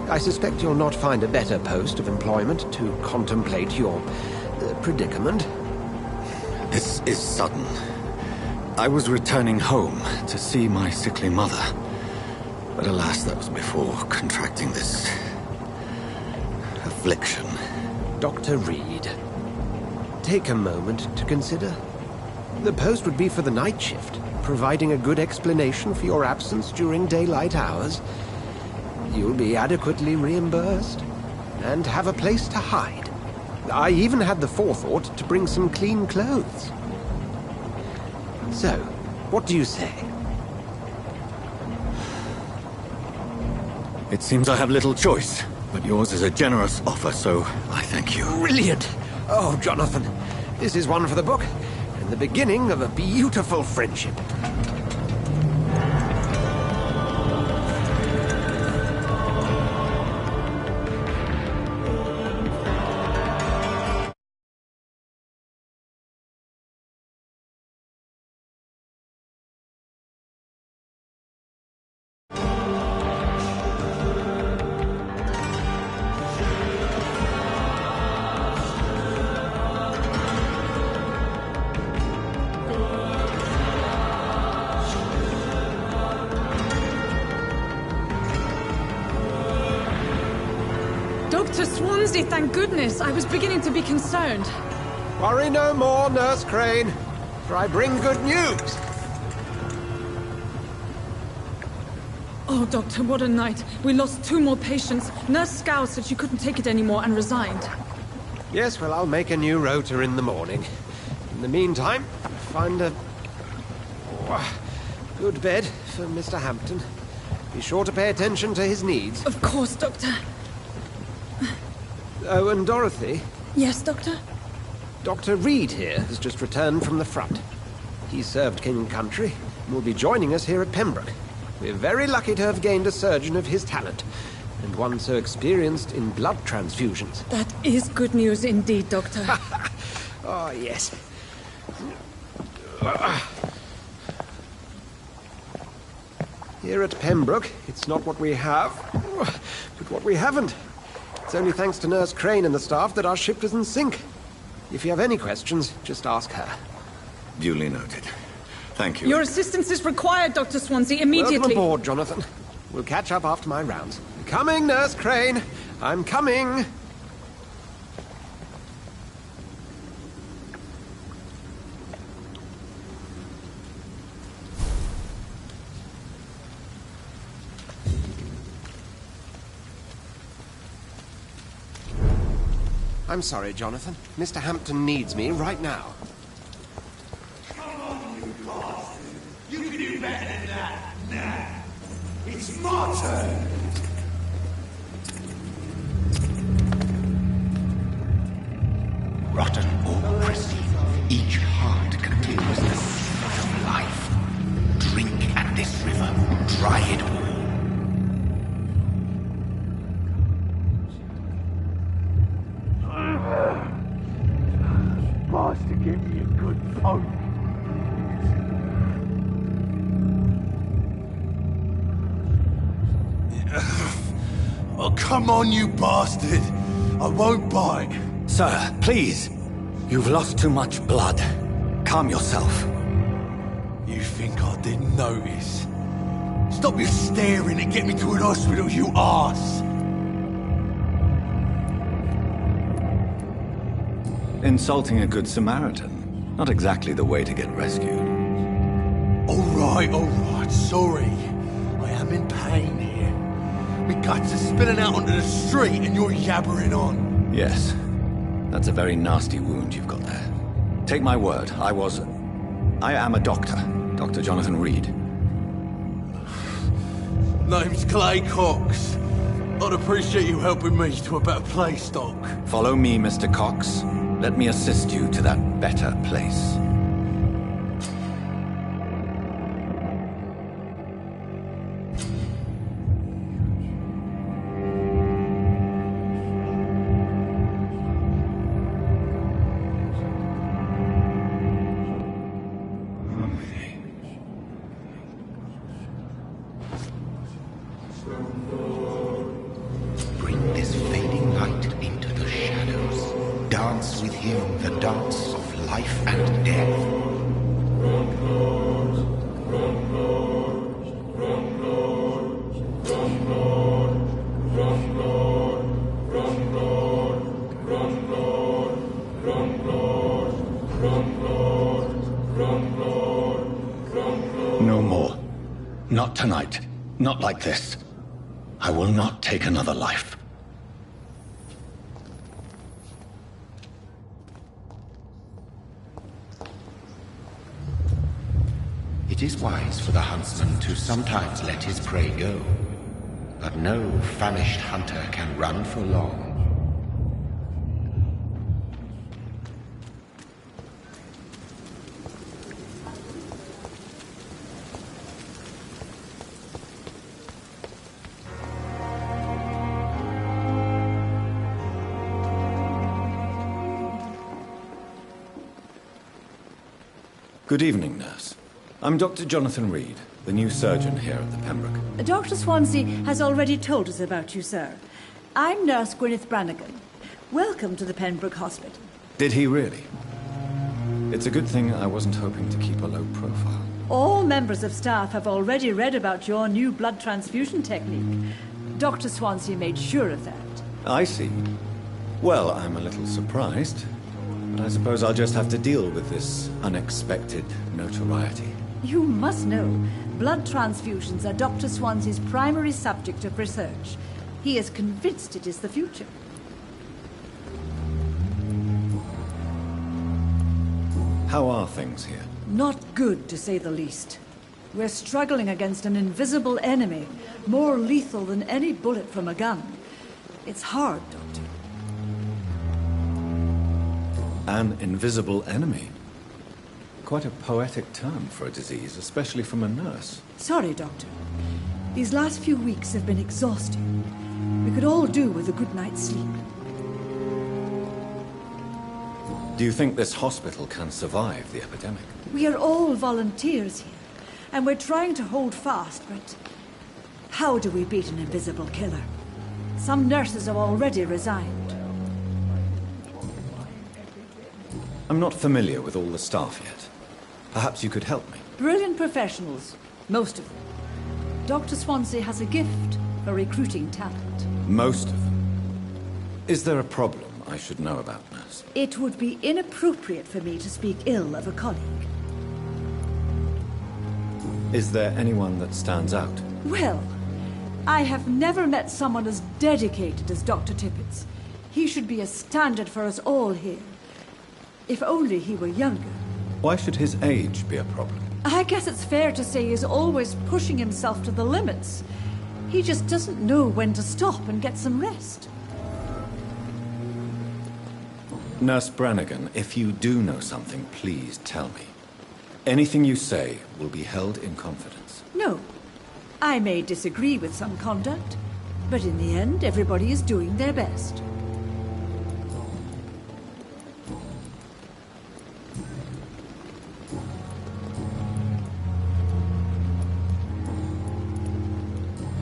I suspect you'll not find a better post of employment to contemplate your predicament. This is sudden. I was returning home to see my sickly mother. But alas, that was before contracting this... affliction. Dr. Reed, take a moment to consider. The post would be for the night shift, providing a good explanation for your absence during daylight hours. You'll be adequately reimbursed, and have a place to hide. I even had the forethought to bring some clean clothes. So, what do you say? It seems I have little choice, but yours is a generous offer, so I thank you. Brilliant! Oh, Jonathan, this is one for the book, and the beginning of a beautiful friendship. Dr. Swansea, thank goodness. I was beginning to be concerned. Worry no more, Nurse Crane, for I bring good news. Oh, Doctor, what a night. We lost 2 more patients. Nurse Scow said she couldn't take it anymore and resigned. Yes, well, I'll make a new rota in the morning. In the meantime, find a good bed for Mr. Hampton. Be sure to pay attention to his needs. Of course, Doctor. Oh, and Dorothy? Yes, Doctor? Dr. Reed here has just returned from the front. He served King and Country and will be joining us here at Pembroke. We're very lucky to have gained a surgeon of his talent, and one so experienced in blood transfusions. That is good news indeed, Doctor. Oh, yes. Here at Pembroke, it's not what we have, but what we haven't. It's only thanks to Nurse Crane and the staff that our ship doesn't sink. If you have any questions, just ask her. Duly noted. Thank you. Your assistance is required, Dr. Swansea, immediately. Welcome aboard, Jonathan. We'll catch up after my rounds. Coming, Nurse Crane. I'm coming. I'm sorry, Jonathan. Mr. Hampton needs me right now. Come on, you bastard. You can do better than that. Nah. It's my turn. Rotten or pristine, each heart contains the secret of life. Drink at this river, try it all. To give me a good poke. Oh, come on, you bastard! I won't bite. Sir, please. You've lost too much blood. Calm yourself. You think I didn't notice? Stop your staring and get me to an hospital, you arse! Insulting a good Samaritan. Not exactly the way to get rescued. All right, sorry. I am in pain here. My guts are spilling out onto the street and you're yabbering on. Yes. That's a very nasty wound you've got there. Take my word, I am a doctor. Dr. Jonathan Reed. Name's Clay Cox. I'd appreciate you helping me to a better place, Doc. Follow me, Mr. Cox. Let me assist you to that better place. Bring this fading light into the shadows. Dance with him the dance of life and death. No more. Not tonight. Not like this. I will not take another life. It is wise for the huntsman to sometimes let his prey go. But no famished hunter can run for long. Good evening, nurse. I'm Dr. Jonathan Reed, the new surgeon here at the Pembroke. Dr. Swansea has already told us about you, sir. I'm Nurse Gwyneth Brannigan. Welcome to the Pembroke Hospital. Did he really? It's a good thing I wasn't hoping to keep a low profile. All members of staff have already read about your new blood transfusion technique. Dr. Swansea made sure of that. I see. Well, I'm a little surprised, but I suppose I'll just have to deal with this unexpected notoriety. You must know, blood transfusions are Dr. Swansea's primary subject of research. He is convinced it is the future. How are things here? Not good, to say the least. We're struggling against an invisible enemy, more lethal than any bullet from a gun. It's hard, Doctor. An invisible enemy? Quite a poetic term for a disease, especially from a nurse. Sorry, Doctor. These last few weeks have been exhausting. We could all do with a good night's sleep. Do you think this hospital can survive the epidemic? We are all volunteers here, and we're trying to hold fast, but how do we beat an invisible killer? Some nurses have already resigned. I'm not familiar with all the staff yet. Perhaps you could help me. Brilliant professionals, most of them. Dr. Swansea has a gift for recruiting talent. Most of them. Is there a problem I should know about, nurse? It would be inappropriate for me to speak ill of a colleague. Is there anyone that stands out? Well, I have never met someone as dedicated as Dr. Tippett's. He should be a standard for us all here. If only he were younger. Why should his age be a problem? I guess it's fair to say he's always pushing himself to the limits. He just doesn't know when to stop and get some rest. Nurse Brannigan, if you do know something, please tell me. Anything you say will be held in confidence. No. I may disagree with some conduct, but in the end, everybody is doing their best.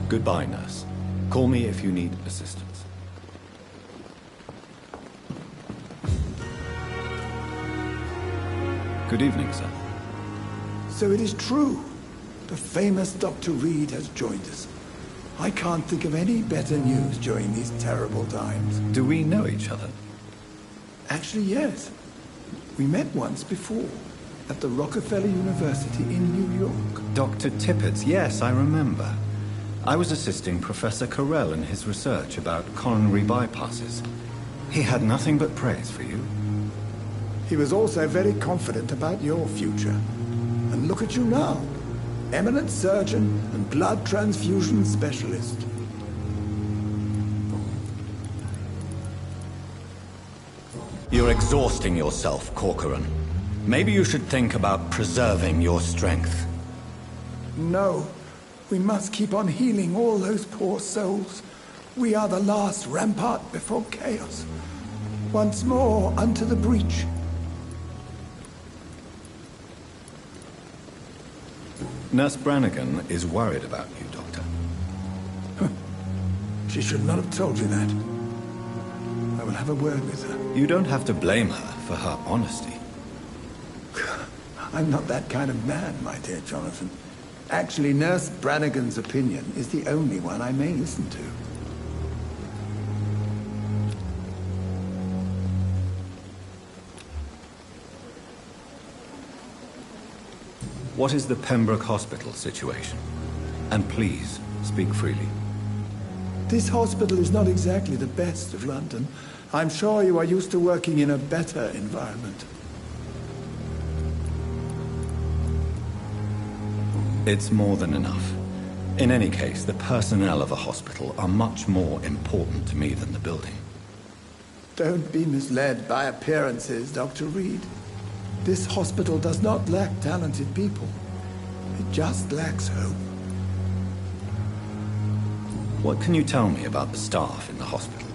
Goodbye, nurse. Call me if you need assistance. Good evening, sir. So it is true. The famous Dr. Reed has joined us. I can't think of any better news during these terrible times. Do we know each other? Actually, yes. We met once before, at the Rockefeller University in New York. Dr. Tippett's, yes, I remember. I was assisting Professor Carell in his research about coronary bypasses. He had nothing but praise for you. He was also very confident about your future. And look at you now. Eminent surgeon and blood transfusion specialist. You're exhausting yourself, Corcoran. Maybe you should think about preserving your strength. No. We must keep on healing all those poor souls. We are the last rampart before chaos. Once more, unto the breach. Nurse Brannigan is worried about you, Doctor. She should not have told you that. I will have a word with her. You don't have to blame her for her honesty. I'm not that kind of man, my dear Jonathan. Actually, Nurse Brannigan's opinion is the only one I may listen to. What is the Pembroke Hospital situation? And please, speak freely. This hospital is not exactly the best of London. I'm sure you are used to working in a better environment. It's more than enough. In any case, the personnel of a hospital are much more important to me than the building. Don't be misled by appearances, Dr. Reed. This hospital does not lack talented people. It just lacks hope. What can you tell me about the staff in the hospital?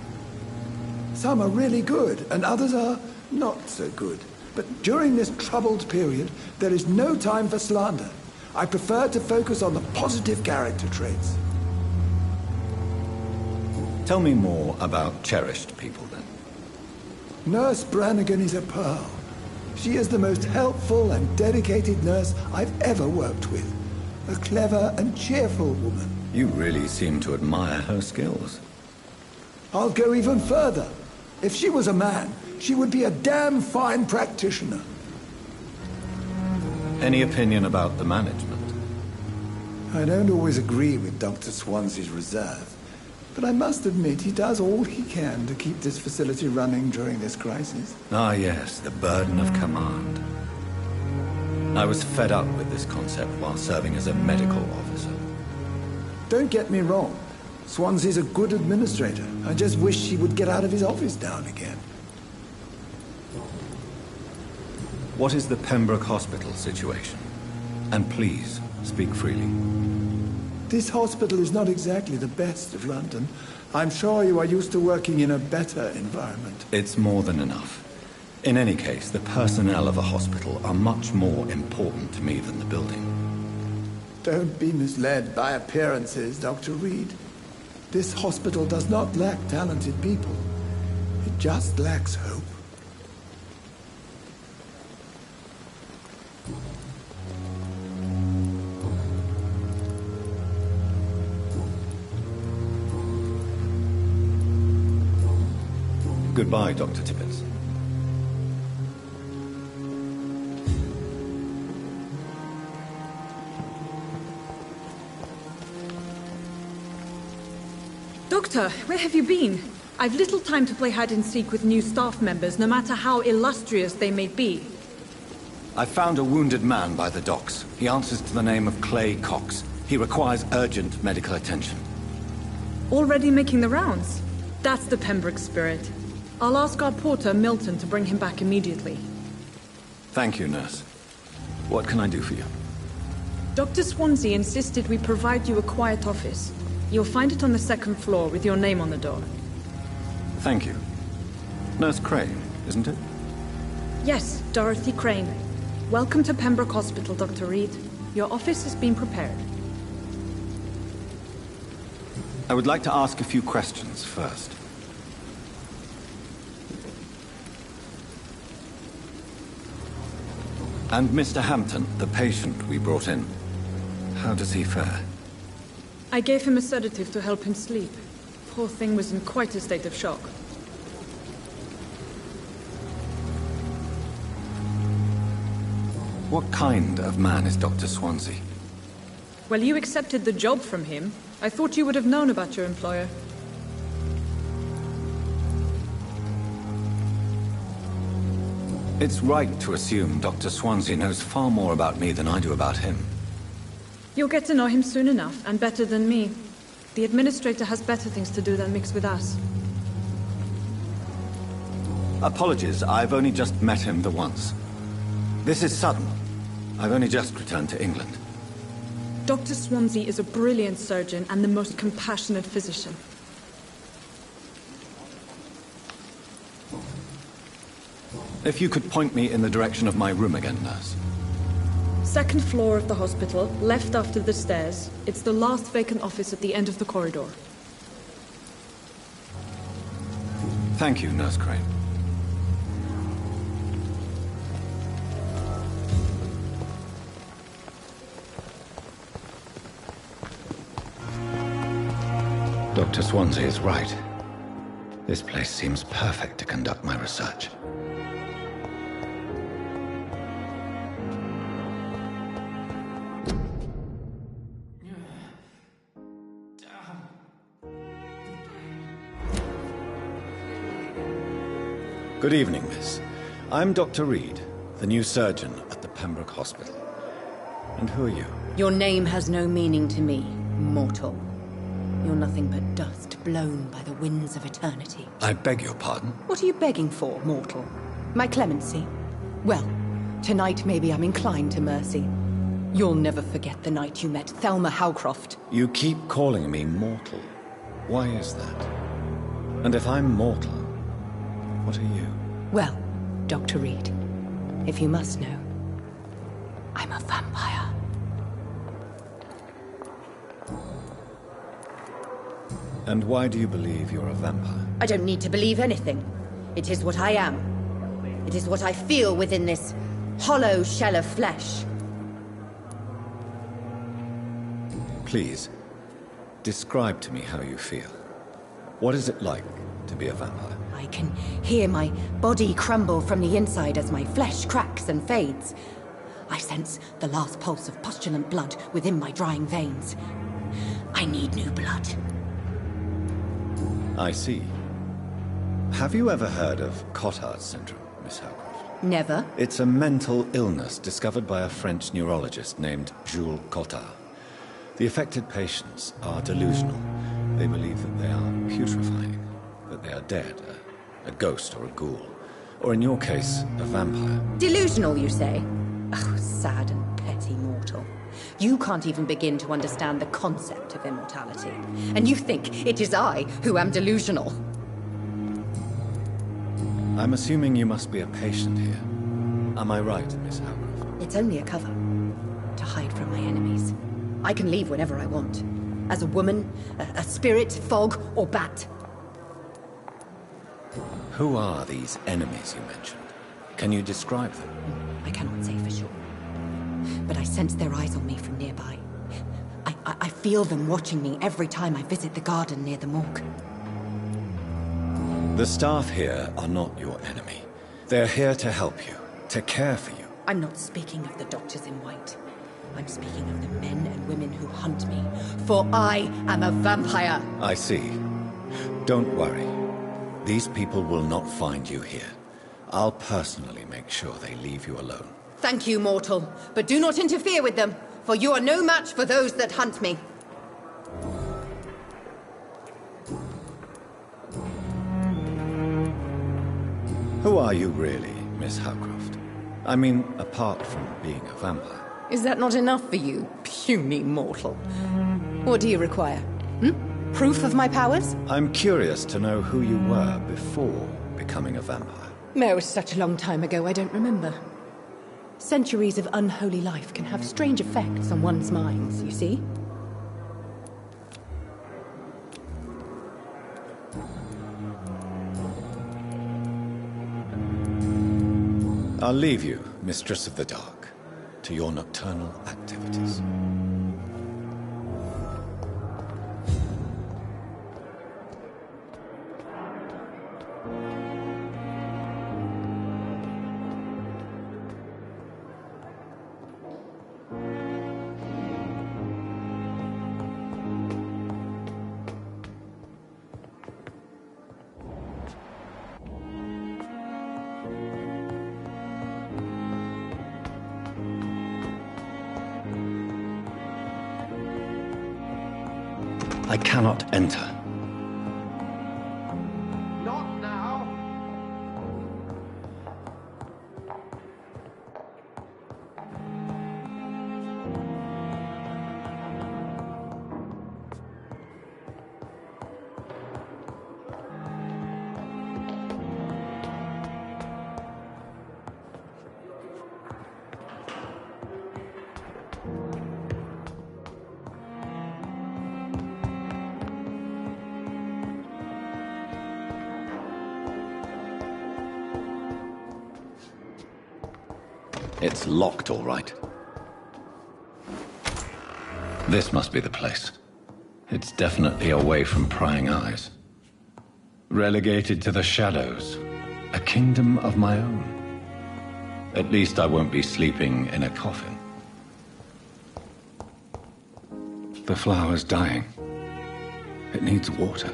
Some are really good, and others are not so good. But during this troubled period, there is no time for slander. I prefer to focus on the positive character traits. Tell me more about cherished people, then. Nurse Brannigan is a pearl. She is the most helpful and dedicated nurse I've ever worked with. A clever and cheerful woman. You really seem to admire her skills. I'll go even further. If she was a man, she would be a damn fine practitioner. Any opinion about the management? I don't always agree with Dr. Swansea's reserve, but I must admit he does all he can to keep this facility running during this crisis. Ah, yes, the burden of command. I was fed up with this concept while serving as a medical officer. Don't get me wrong. Swansea's a good administrator. I just wish he would get out of his office now and again. What is the Pembroke Hospital situation? And please, speak freely. This hospital is not exactly the best of London. I'm sure you are used to working in a better environment. It's more than enough. In any case, the personnel of a hospital are much more important to me than the building. Don't be misled by appearances, Dr. Reed. This hospital does not lack talented people. It just lacks hope. Goodbye, Dr. Tippett. Doctor, where have you been? I've little time to play hide-and-seek with new staff members, no matter how illustrious they may be. I found a wounded man by the docks. He answers to the name of Clay Cox. He requires urgent medical attention. Already making the rounds? That's the Pembroke spirit. I'll ask our porter, Milton, to bring him back immediately. Thank you, nurse. What can I do for you? Dr. Swansea insisted we provide you a quiet office. You'll find it on the second floor with your name on the door. Thank you. Nurse Crane, isn't it? Yes, Dorothy Crane. Welcome to Pembroke Hospital, Dr. Reed. Your office has been prepared. I would like to ask a few questions first. And Mr. Hampton, the patient we brought in, how does he fare? I gave him a sedative to help him sleep. Poor thing was in quite a state of shock. What kind of man is Dr. Swansea? Well, you accepted the job from him. I thought you would have known about your employer. It's right to assume Dr. Swansea knows far more about me than I do about him. You'll get to know him soon enough, and better than me. The administrator has better things to do than mix with us. Apologies, I've only just met him the once. This is sudden. I've only just returned to England. Dr. Swansea is a brilliant surgeon and the most compassionate physician. If you could point me in the direction of my room again, nurse. Second floor of the hospital, left after the stairs. It's the last vacant office at the end of the corridor. Thank you, Nurse Crane. Dr. Swansea is right. This place seems perfect to conduct my research. Good evening, miss. I'm Dr. Reed, the new surgeon at the Pembroke Hospital. And who are you? Your name has no meaning to me. Mortal. You're nothing but dust blown by the winds of eternity. I beg your pardon? What are you begging for, mortal? My clemency? Well, tonight maybe I'm inclined to mercy. You'll never forget the night you met Thelma Howcroft. You keep calling me mortal. Why is that? And if I'm mortal, what are you? Well, Dr. Reed, if you must know, I'm a vampire. And why do you believe you're a vampire? I don't need to believe anything. It is what I am. It is what I feel within this hollow shell of flesh. Please, describe to me how you feel. What is it like to be a vampire? I can hear my body crumble from the inside as my flesh cracks and fades. I sense the last pulse of postulant blood within my drying veins. I need new blood. I see. Have you ever heard of Cotard syndrome, Miss Howcroft? Never. It's a mental illness discovered by a French neurologist named Jules Cotard. The affected patients are delusional. They believe that they are putrefying, that they are dead, a ghost or a ghoul, or in your case, a vampire. Delusional, you say? Oh, sad and petty mortal. You can't even begin to understand the concept of immortality. And you think it is I who am delusional. I'm assuming you must be a patient here. Am I right, Miss Howcroft? It's only a cover. To hide from my enemies. I can leave whenever I want. As a woman, a spirit, fog, or bat. Who are these enemies you mentioned? Can you describe them? I cannot say for sure. But I sense their eyes on me from nearby. I feel them watching me every time I visit the garden near the morgue. The staff here are not your enemy. They're here to help you, to care for you. I'm not speaking of the doctors in white. I'm speaking of the men and women who hunt me. For I am a vampire. I see. Don't worry. These people will not find you here. I'll personally make sure they leave you alone. Thank you, mortal. But do not interfere with them, for you are no match for those that hunt me. Who are you really, Miss Howcroft? I mean, apart from being a vampire. Is that not enough for you, puny mortal? What do you require? Proof of my powers? I'm curious to know who you were before becoming a vampire. It was such a long time ago, I don't remember. Centuries of unholy life can have strange effects on one's minds, you see? I'll leave you, Mistress of the Dark, to your nocturnal activities. I cannot enter. Not now. It's locked, all right. This must be the place. It's definitely away from prying eyes. Relegated to the shadows. A kingdom of my own. At least I won't be sleeping in a coffin. The flower's dying. It needs water.